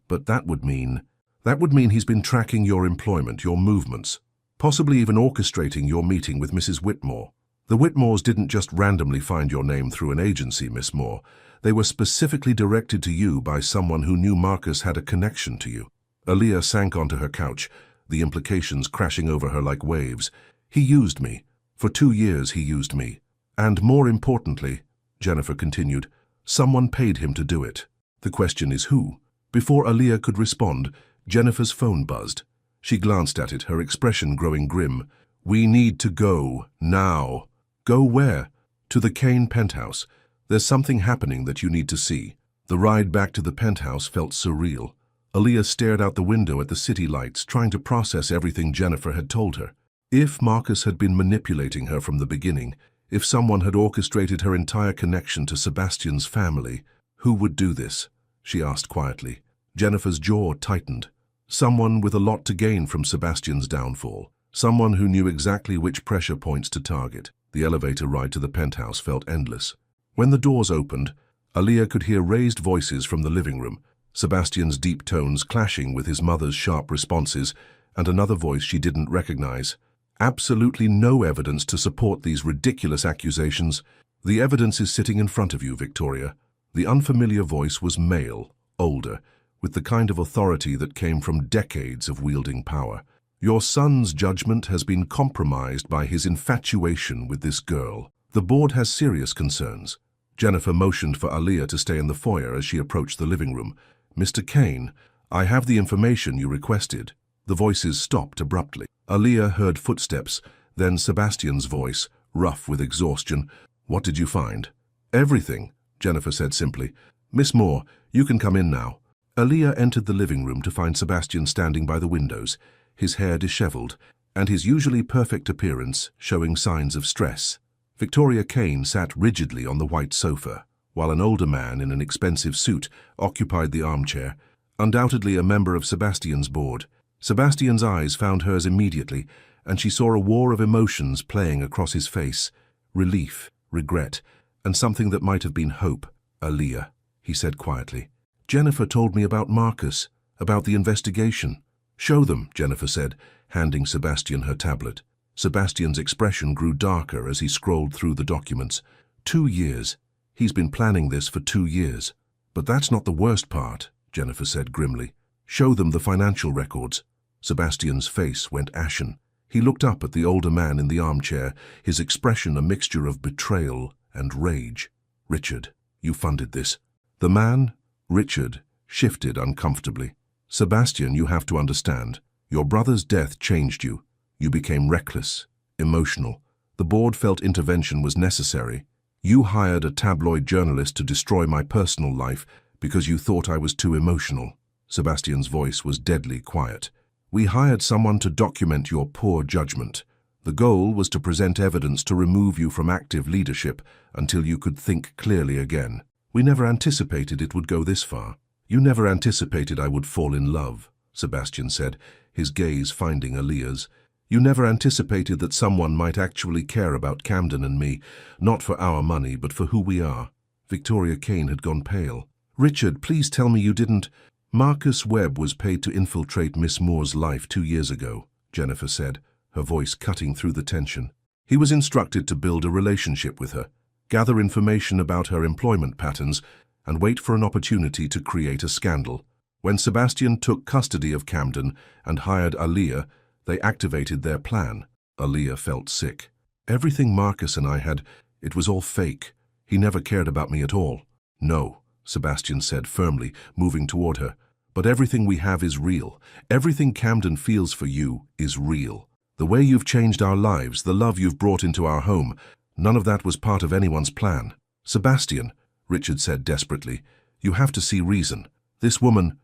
But that would mean he's been tracking your employment, your movements, possibly even orchestrating your meeting with Mrs. Whitmore. The Whitmores didn't just randomly find your name through an agency, Miss Moore. They were specifically directed to you by someone who knew Marcus had a connection to you." Aaliyah sank onto her couch, the implications crashing over her like waves. "He used me. For 2 years he used me. And more importantly," Jennifer continued, "someone paid him to do it. The question is who?" Before Aaliyah could respond, Jennifer's phone buzzed. She glanced at it, her expression growing grim. "We need to go, now." "Go where?" "To the Kane penthouse. There's something happening that you need to see." The ride back to the penthouse felt surreal. Aaliyah stared out the window at the city lights, trying to process everything Jennifer had told her. If Marcus had been manipulating her from the beginning, if someone had orchestrated her entire connection to Sebastian's family, who would do this? She asked quietly. Jennifer's jaw tightened. Someone with a lot to gain from Sebastian's downfall. Someone who knew exactly which pressure points to target. The elevator ride to the penthouse felt endless. When the doors opened, Aaliyah could hear raised voices from the living room, Sebastian's deep tones clashing with his mother's sharp responses, and another voice she didn't recognize. "Absolutely no evidence to support these ridiculous accusations. The evidence is sitting in front of you, Victoria." The unfamiliar voice was male, older, with the kind of authority that came from decades of wielding power. "Your son's judgment has been compromised by his infatuation with this girl. The board has serious concerns." Jennifer motioned for Aaliyah to stay in the foyer as she approached the living room. "Mr. Kane, I have the information you requested." The voices stopped abruptly. Aaliyah heard footsteps, then Sebastian's voice, rough with exhaustion. "What did you find?" "Everything," Jennifer said simply. "Miss Moore, you can come in now." Aaliyah entered the living room to find Sebastian standing by the windows, his hair disheveled, and his usually perfect appearance showing signs of stress. Victoria Kane sat rigidly on the white sofa, while an older man in an expensive suit occupied the armchair, undoubtedly a member of Sebastian's board. Sebastian's eyes found hers immediately, and she saw a war of emotions playing across his face. Relief, regret, and something that might have been hope. "Aaliyah," he said quietly. "Jennifer told me about Marcus. About the investigation. Show them, Jennifer said, handing Sebastian her tablet. Sebastian's expression grew darker as he scrolled through the documents. 2 years. He's been planning this for 2 years. But that's not the worst part, Jennifer said grimly. Show them the financial records. Sebastian's face went ashen. He looked up at the older man in the armchair, his expression a mixture of betrayal and rage. Richard, you funded this. The man, Richard, shifted uncomfortably. Sebastian, you have to understand. Your brother's death changed you. You became reckless, emotional. The board felt intervention was necessary. You hired a tabloid journalist to destroy my personal life because you thought I was too emotional. Sebastian's voice was deadly quiet. We hired someone to document your poor judgment. The goal was to present evidence to remove you from active leadership until you could think clearly again. We never anticipated it would go this far. You never anticipated I would fall in love, Sebastian said, his gaze finding Aaliyah's. You never anticipated that someone might actually care about Camden and me, not for our money, but for who we are. Victoria Kane had gone pale. Richard, please tell me you didn't. Marcus Webb was paid to infiltrate Miss Moore's life 2 years ago, Jennifer said, her voice cutting through the tension. He was instructed to build a relationship with her, gather information about her employment patterns, and wait for an opportunity to create a scandal. When Sebastian took custody of Camden and hired Aaliyah, they activated their plan. Aaliyah felt sick. Everything Marcus and I had, it was all fake. He never cared about me at all. No, Sebastian said firmly, moving toward her. But everything we have is real. Everything Camden feels for you is real. The way you've changed our lives, the love you've brought into our home, none of that was part of anyone's plan. Sebastian, Richard said desperately, you have to see reason. This woman,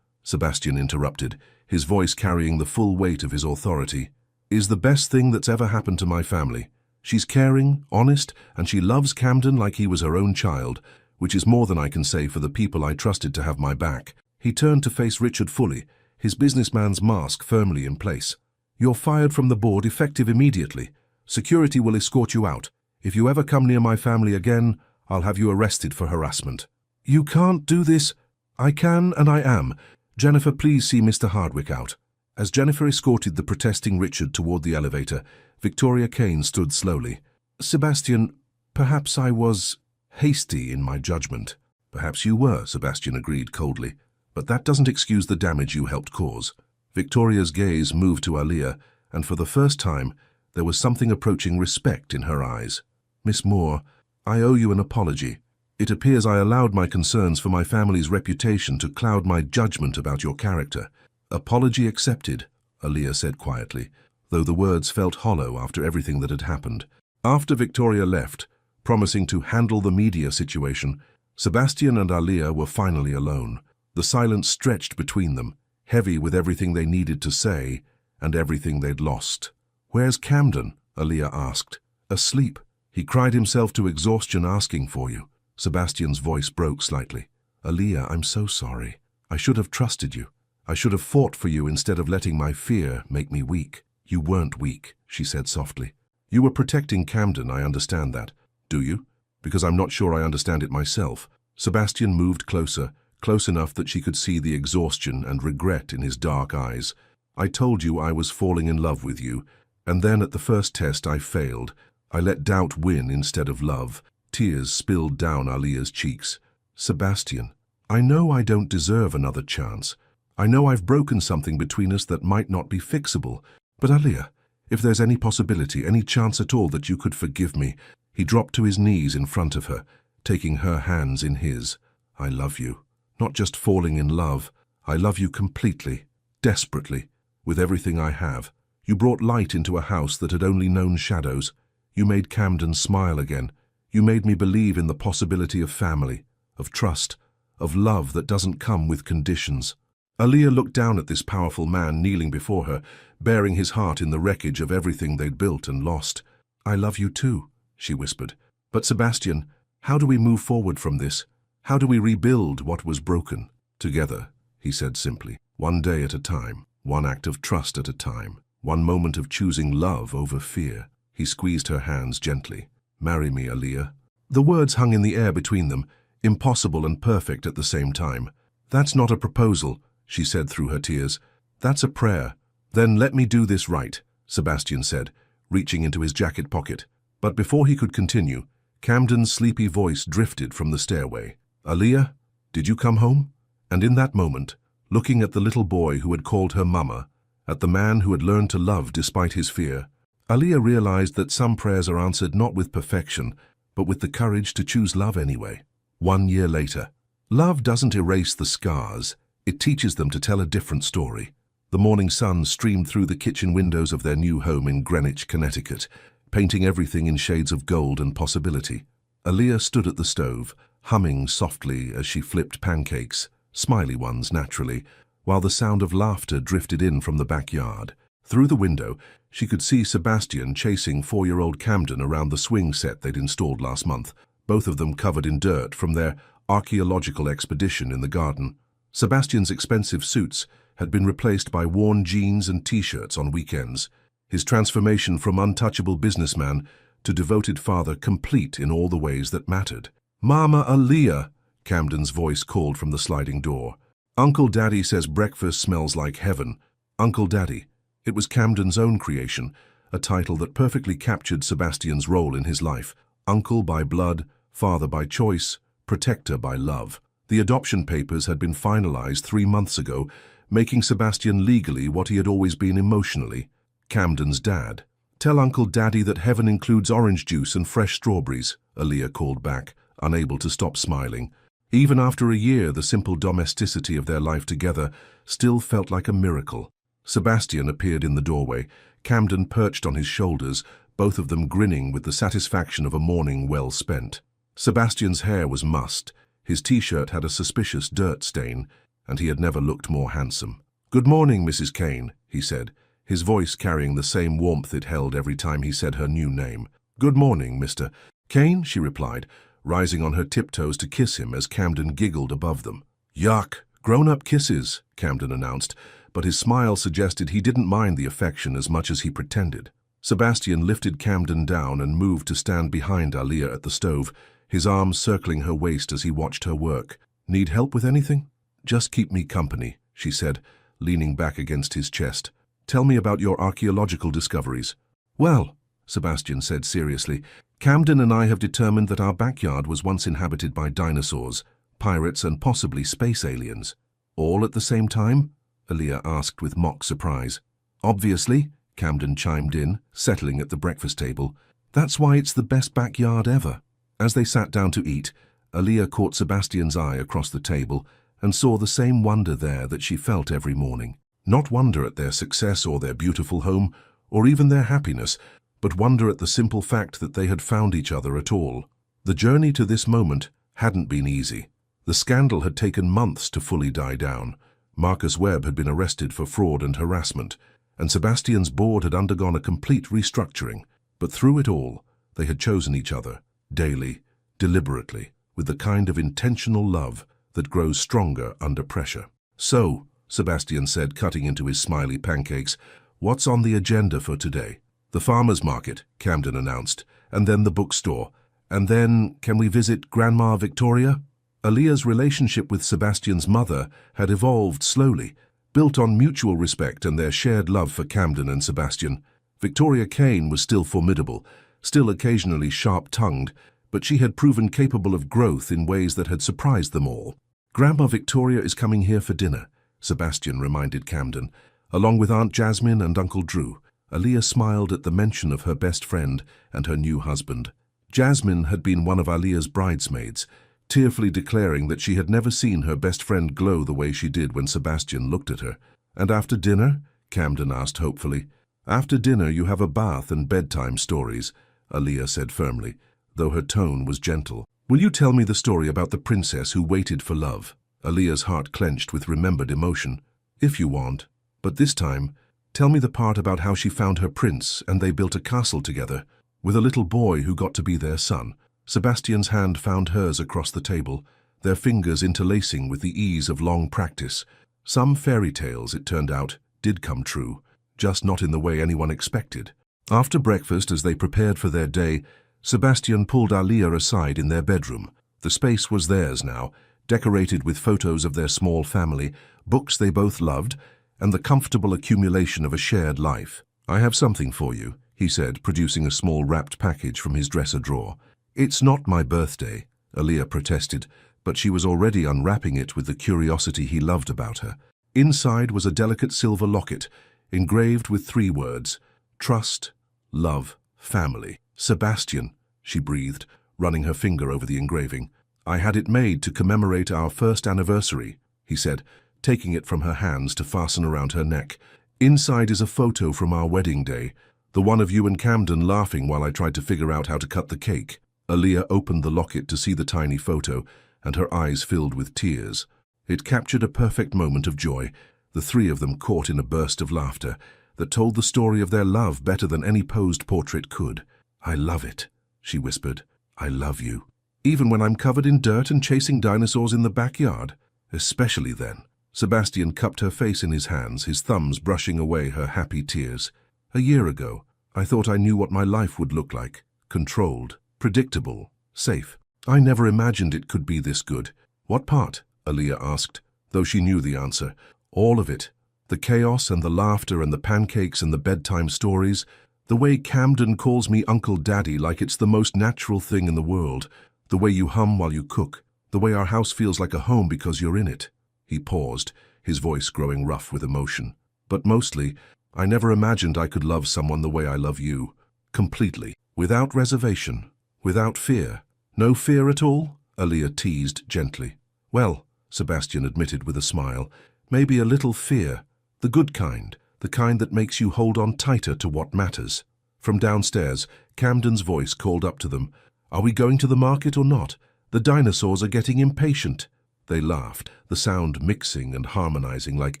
Sebastian interrupted, his voice carrying the full weight of his authority, is the best thing that's ever happened to my family. She's caring, honest, and she loves Camden like he was her own child, which is more than I can say for the people I trusted to have my back. He turned to face Richard fully, his businessman's mask firmly in place. You're fired from the board, effective immediately. Security will escort you out. If you ever come near my family again, I'll have you arrested for harassment. You can't do this. I can and I am. Jennifer, please see Mr. Hardwick out. As Jennifer escorted the protesting Richard toward the elevator, Victoria Kane stood slowly. Sebastian, perhaps I was hasty in my judgment. Perhaps you were, Sebastian agreed coldly. But that doesn't excuse the damage you helped cause. Victoria's gaze moved to Aaliyah, and for the first time, there was something approaching respect in her eyes. Miss Moore, I owe you an apology. It appears I allowed my concerns for my family's reputation to cloud my judgment about your character. Apology accepted, Aaliyah said quietly, though the words felt hollow after everything that had happened. After Victoria left, promising to handle the media situation, Sebastian and Aaliyah were finally alone. The silence stretched between them, heavy with everything they needed to say and everything they'd lost. Where's Camden? Aaliyah asked. Asleep. He cried himself to exhaustion asking for you. Sebastian's voice broke slightly. Aaliyah, I'm so sorry. I should have trusted you. I should have fought for you instead of letting my fear make me weak. You weren't weak, she said softly. You were protecting Camden, I understand that. Do you? Because I'm not sure I understand it myself. Sebastian moved closer, close enough that she could see the exhaustion and regret in his dark eyes. I told you I was falling in love with you, and then at the first test I failed. I let doubt win instead of love. Tears spilled down Aaliyah's cheeks. Sebastian, I know I don't deserve another chance. I know I've broken something between us that might not be fixable. But Aaliyah, if there's any possibility, any chance at all that you could forgive me. He dropped to his knees in front of her, taking her hands in his. I love you. Not just falling in love. I love you completely, desperately, with everything I have. You brought light into a house that had only known shadows. You made Camden smile again. You made me believe in the possibility of family, of trust, of love that doesn't come with conditions. Aaliyah looked down at this powerful man kneeling before her, bearing his heart in the wreckage of everything they'd built and lost. I love you too, she whispered. But Sebastian, how do we move forward from this? How do we rebuild what was broken? Together, he said simply. One day at a time, one act of trust at a time, one moment of choosing love over fear. He squeezed her hands gently. Marry me, Aaliyah. The words hung in the air between them, impossible and perfect at the same time. That's not a proposal, she said through her tears. That's a prayer. Then let me do this right, Sebastian said, reaching into his jacket pocket. But before he could continue, Camden's sleepy voice drifted from the stairway. Aaliyah, did you come home? And in that moment, looking at the little boy who had called her mama, at the man who had learned to love despite his fear, Aaliyah realized that some prayers are answered not with perfection, but with the courage to choose love anyway. 1 year later, love doesn't erase the scars, it teaches them to tell a different story. The morning sun streamed through the kitchen windows of their new home in Greenwich, Connecticut, painting everything in shades of gold and possibility. Aaliyah stood at the stove, humming softly as she flipped pancakes, smiley ones naturally, while the sound of laughter drifted in from the backyard. Through the window, she could see Sebastian chasing 4-year-old Camden around the swing set they'd installed last month, both of them covered in dirt from their archaeological expedition in the garden. Sebastian's expensive suits had been replaced by worn jeans and t-shirts on weekends, his transformation from untouchable businessman to devoted father complete in all the ways that mattered. "Mama Aaliyah," Camden's voice called from the sliding door. "Uncle Daddy says breakfast smells like heaven." Uncle Daddy. It was Camden's own creation, a title that perfectly captured Sebastian's role in his life. Uncle by blood, father by choice, protector by love. The adoption papers had been finalized 3 months ago, making Sebastian legally what he had always been emotionally, Camden's dad. "Tell Uncle Daddy that heaven includes orange juice and fresh strawberries," Aaliyah called back, unable to stop smiling. Even after a year, the simple domesticity of their life together still felt like a miracle. Sebastian appeared in the doorway, Camden perched on his shoulders, both of them grinning with the satisfaction of a morning well spent. Sebastian's hair was mussed, his t-shirt had a suspicious dirt stain, and he had never looked more handsome. "Good morning, Mrs. Kane," he said, his voice carrying the same warmth it held every time he said her new name. "Good morning, Mr. Kane," she replied, rising on her tiptoes to kiss him as Camden giggled above them. "Yuck, grown-up kisses," Camden announced, but his smile suggested he didn't mind the affection as much as he pretended. Sebastian lifted Camden down and moved to stand behind Aaliyah at the stove, his arms circling her waist as he watched her work. "Need help with anything?" "Just keep me company," she said, leaning back against his chest. "Tell me about your archaeological discoveries." "Well," Sebastian said seriously, "Camden and I have determined that our backyard was once inhabited by dinosaurs, pirates, and possibly space aliens." "All at the same time?" Aaliyah asked with mock surprise. "Obviously," Camden chimed in, settling at the breakfast table. "That's why it's the best backyard ever." As they sat down to eat, Aaliyah caught Sebastian's eye across the table and saw the same wonder there that she felt every morning. Not wonder at their success or their beautiful home, or even their happiness, but wonder at the simple fact that they had found each other at all. The journey to this moment hadn't been easy. The scandal had taken months to fully die down. Marcus Webb had been arrested for fraud and harassment, and Sebastian's board had undergone a complete restructuring. But through it all, they had chosen each other, daily, deliberately, with the kind of intentional love that grows stronger under pressure. "So," Sebastian said, cutting into his smiley pancakes, "what's on the agenda for today?" "The farmer's market," Camden announced, "and then the bookstore. And then, can we visit Grandma Victoria?" Aaliyah's relationship with Sebastian's mother had evolved slowly, built on mutual respect and their shared love for Camden and Sebastian. Victoria Kane was still formidable, still occasionally sharp-tongued, but she had proven capable of growth in ways that had surprised them all. "Grandma Victoria is coming here for dinner," Sebastian reminded Camden, "along with Aunt Jasmine and Uncle Drew." Aaliyah smiled at the mention of her best friend and her new husband. Jasmine had been one of Aaliyah's bridesmaids, tearfully declaring that she had never seen her best friend glow the way she did when Sebastian looked at her. "And after dinner?" Camden asked hopefully. "After dinner you have a bath and bedtime stories," Aaliyah said firmly, though her tone was gentle. "Will you tell me the story about the princess who waited for love?" Aaliyah's heart clenched with remembered emotion. "If you want. But this time, tell me the part about how she found her prince and they built a castle together, with a little boy who got to be their son." Sebastian's hand found hers across the table, their fingers interlacing with the ease of long practice. Some fairy tales, it turned out, did come true, just not in the way anyone expected. After breakfast, as they prepared for their day, Sebastian pulled Aaliyah aside in their bedroom. The space was theirs now, decorated with photos of their small family, books they both loved, and the comfortable accumulation of a shared life. "I have something for you," he said, producing a small wrapped package from his dresser drawer. "It's not my birthday," Aaliyah protested, but she was already unwrapping it with the curiosity he loved about her. Inside was a delicate silver locket, engraved with 3 words: trust, love, family. "Sebastian," she breathed, running her finger over the engraving. "I had it made to commemorate our first anniversary," he said, taking it from her hands to fasten around her neck. "Inside is a photo from our wedding day, the one of you and Camden laughing while I tried to figure out how to cut the cake." Aaliyah opened the locket to see the tiny photo, and her eyes filled with tears. It captured a perfect moment of joy, the 3 of them caught in a burst of laughter that told the story of their love better than any posed portrait could. "I love it," she whispered. "I love you. Even when I'm covered in dirt and chasing dinosaurs in the backyard. Especially then." Sebastian cupped her face in his hands, his thumbs brushing away her happy tears. "A year ago, I thought I knew what my life would look like. Controlled, predictable, safe. I never imagined it could be this good." "What part?" Aaliyah asked, though she knew the answer. "All of it. The chaos and the laughter and the pancakes and the bedtime stories. The way Camden calls me Uncle Daddy like it's the most natural thing in the world. The way you hum while you cook. The way our house feels like a home because you're in it." He paused, his voice growing rough with emotion. "But mostly, I never imagined I could love someone the way I love you. Completely. Without reservation. Without fear." "No fear at all?" Aaliyah teased gently. "Well," Sebastian admitted with a smile, "maybe a little fear. The good kind. The kind that makes you hold on tighter to what matters." From downstairs, Camden's voice called up to them. "Are we going to the market or not? The dinosaurs are getting impatient." They laughed, the sound mixing and harmonizing like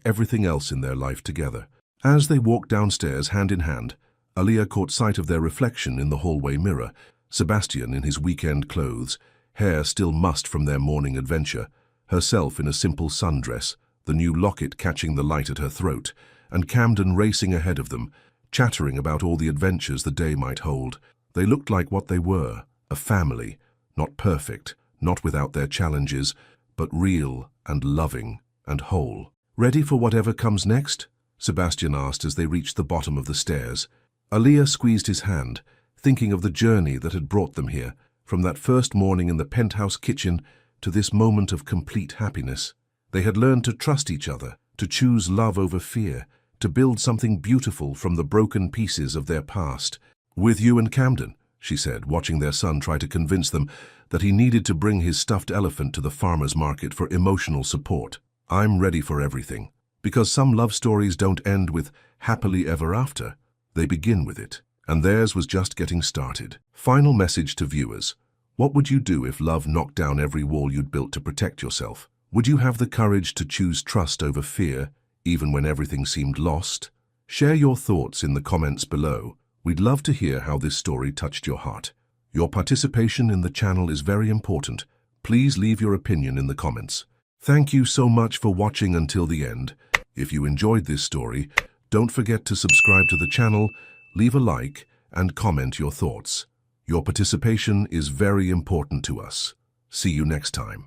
everything else in their life together. As they walked downstairs hand in hand, Aaliyah caught sight of their reflection in the hallway mirror, Sebastian in his weekend clothes, hair still mussed from their morning adventure, herself in a simple sundress, the new locket catching the light at her throat, and Camden racing ahead of them, chattering about all the adventures the day might hold. They looked like what they were, a family, not perfect, not without their challenges, but real and loving and whole. "Ready for whatever comes next?" Sebastian asked as they reached the bottom of the stairs. Aaliyah squeezed his hand, thinking of the journey that had brought them here, from that first morning in the penthouse kitchen to this moment of complete happiness. They had learned to trust each other, to choose love over fear, to build something beautiful from the broken pieces of their past. "With you and Camden," she said, watching their son try to convince them that he needed to bring his stuffed elephant to the farmer's market for emotional support. "I'm ready for everything." Because some love stories don't end with happily ever after. They begin with it. And theirs was just getting started. Final message to viewers. What would you do if love knocked down every wall you'd built to protect yourself? Would you have the courage to choose trust over fear, even when everything seemed lost? Share your thoughts in the comments below. We'd love to hear how this story touched your heart. Your participation in the channel is very important. Please leave your opinion in the comments. Thank you so much for watching until the end. If you enjoyed this story, don't forget to subscribe to the channel, leave a like, and comment your thoughts. Your participation is very important to us. See you next time.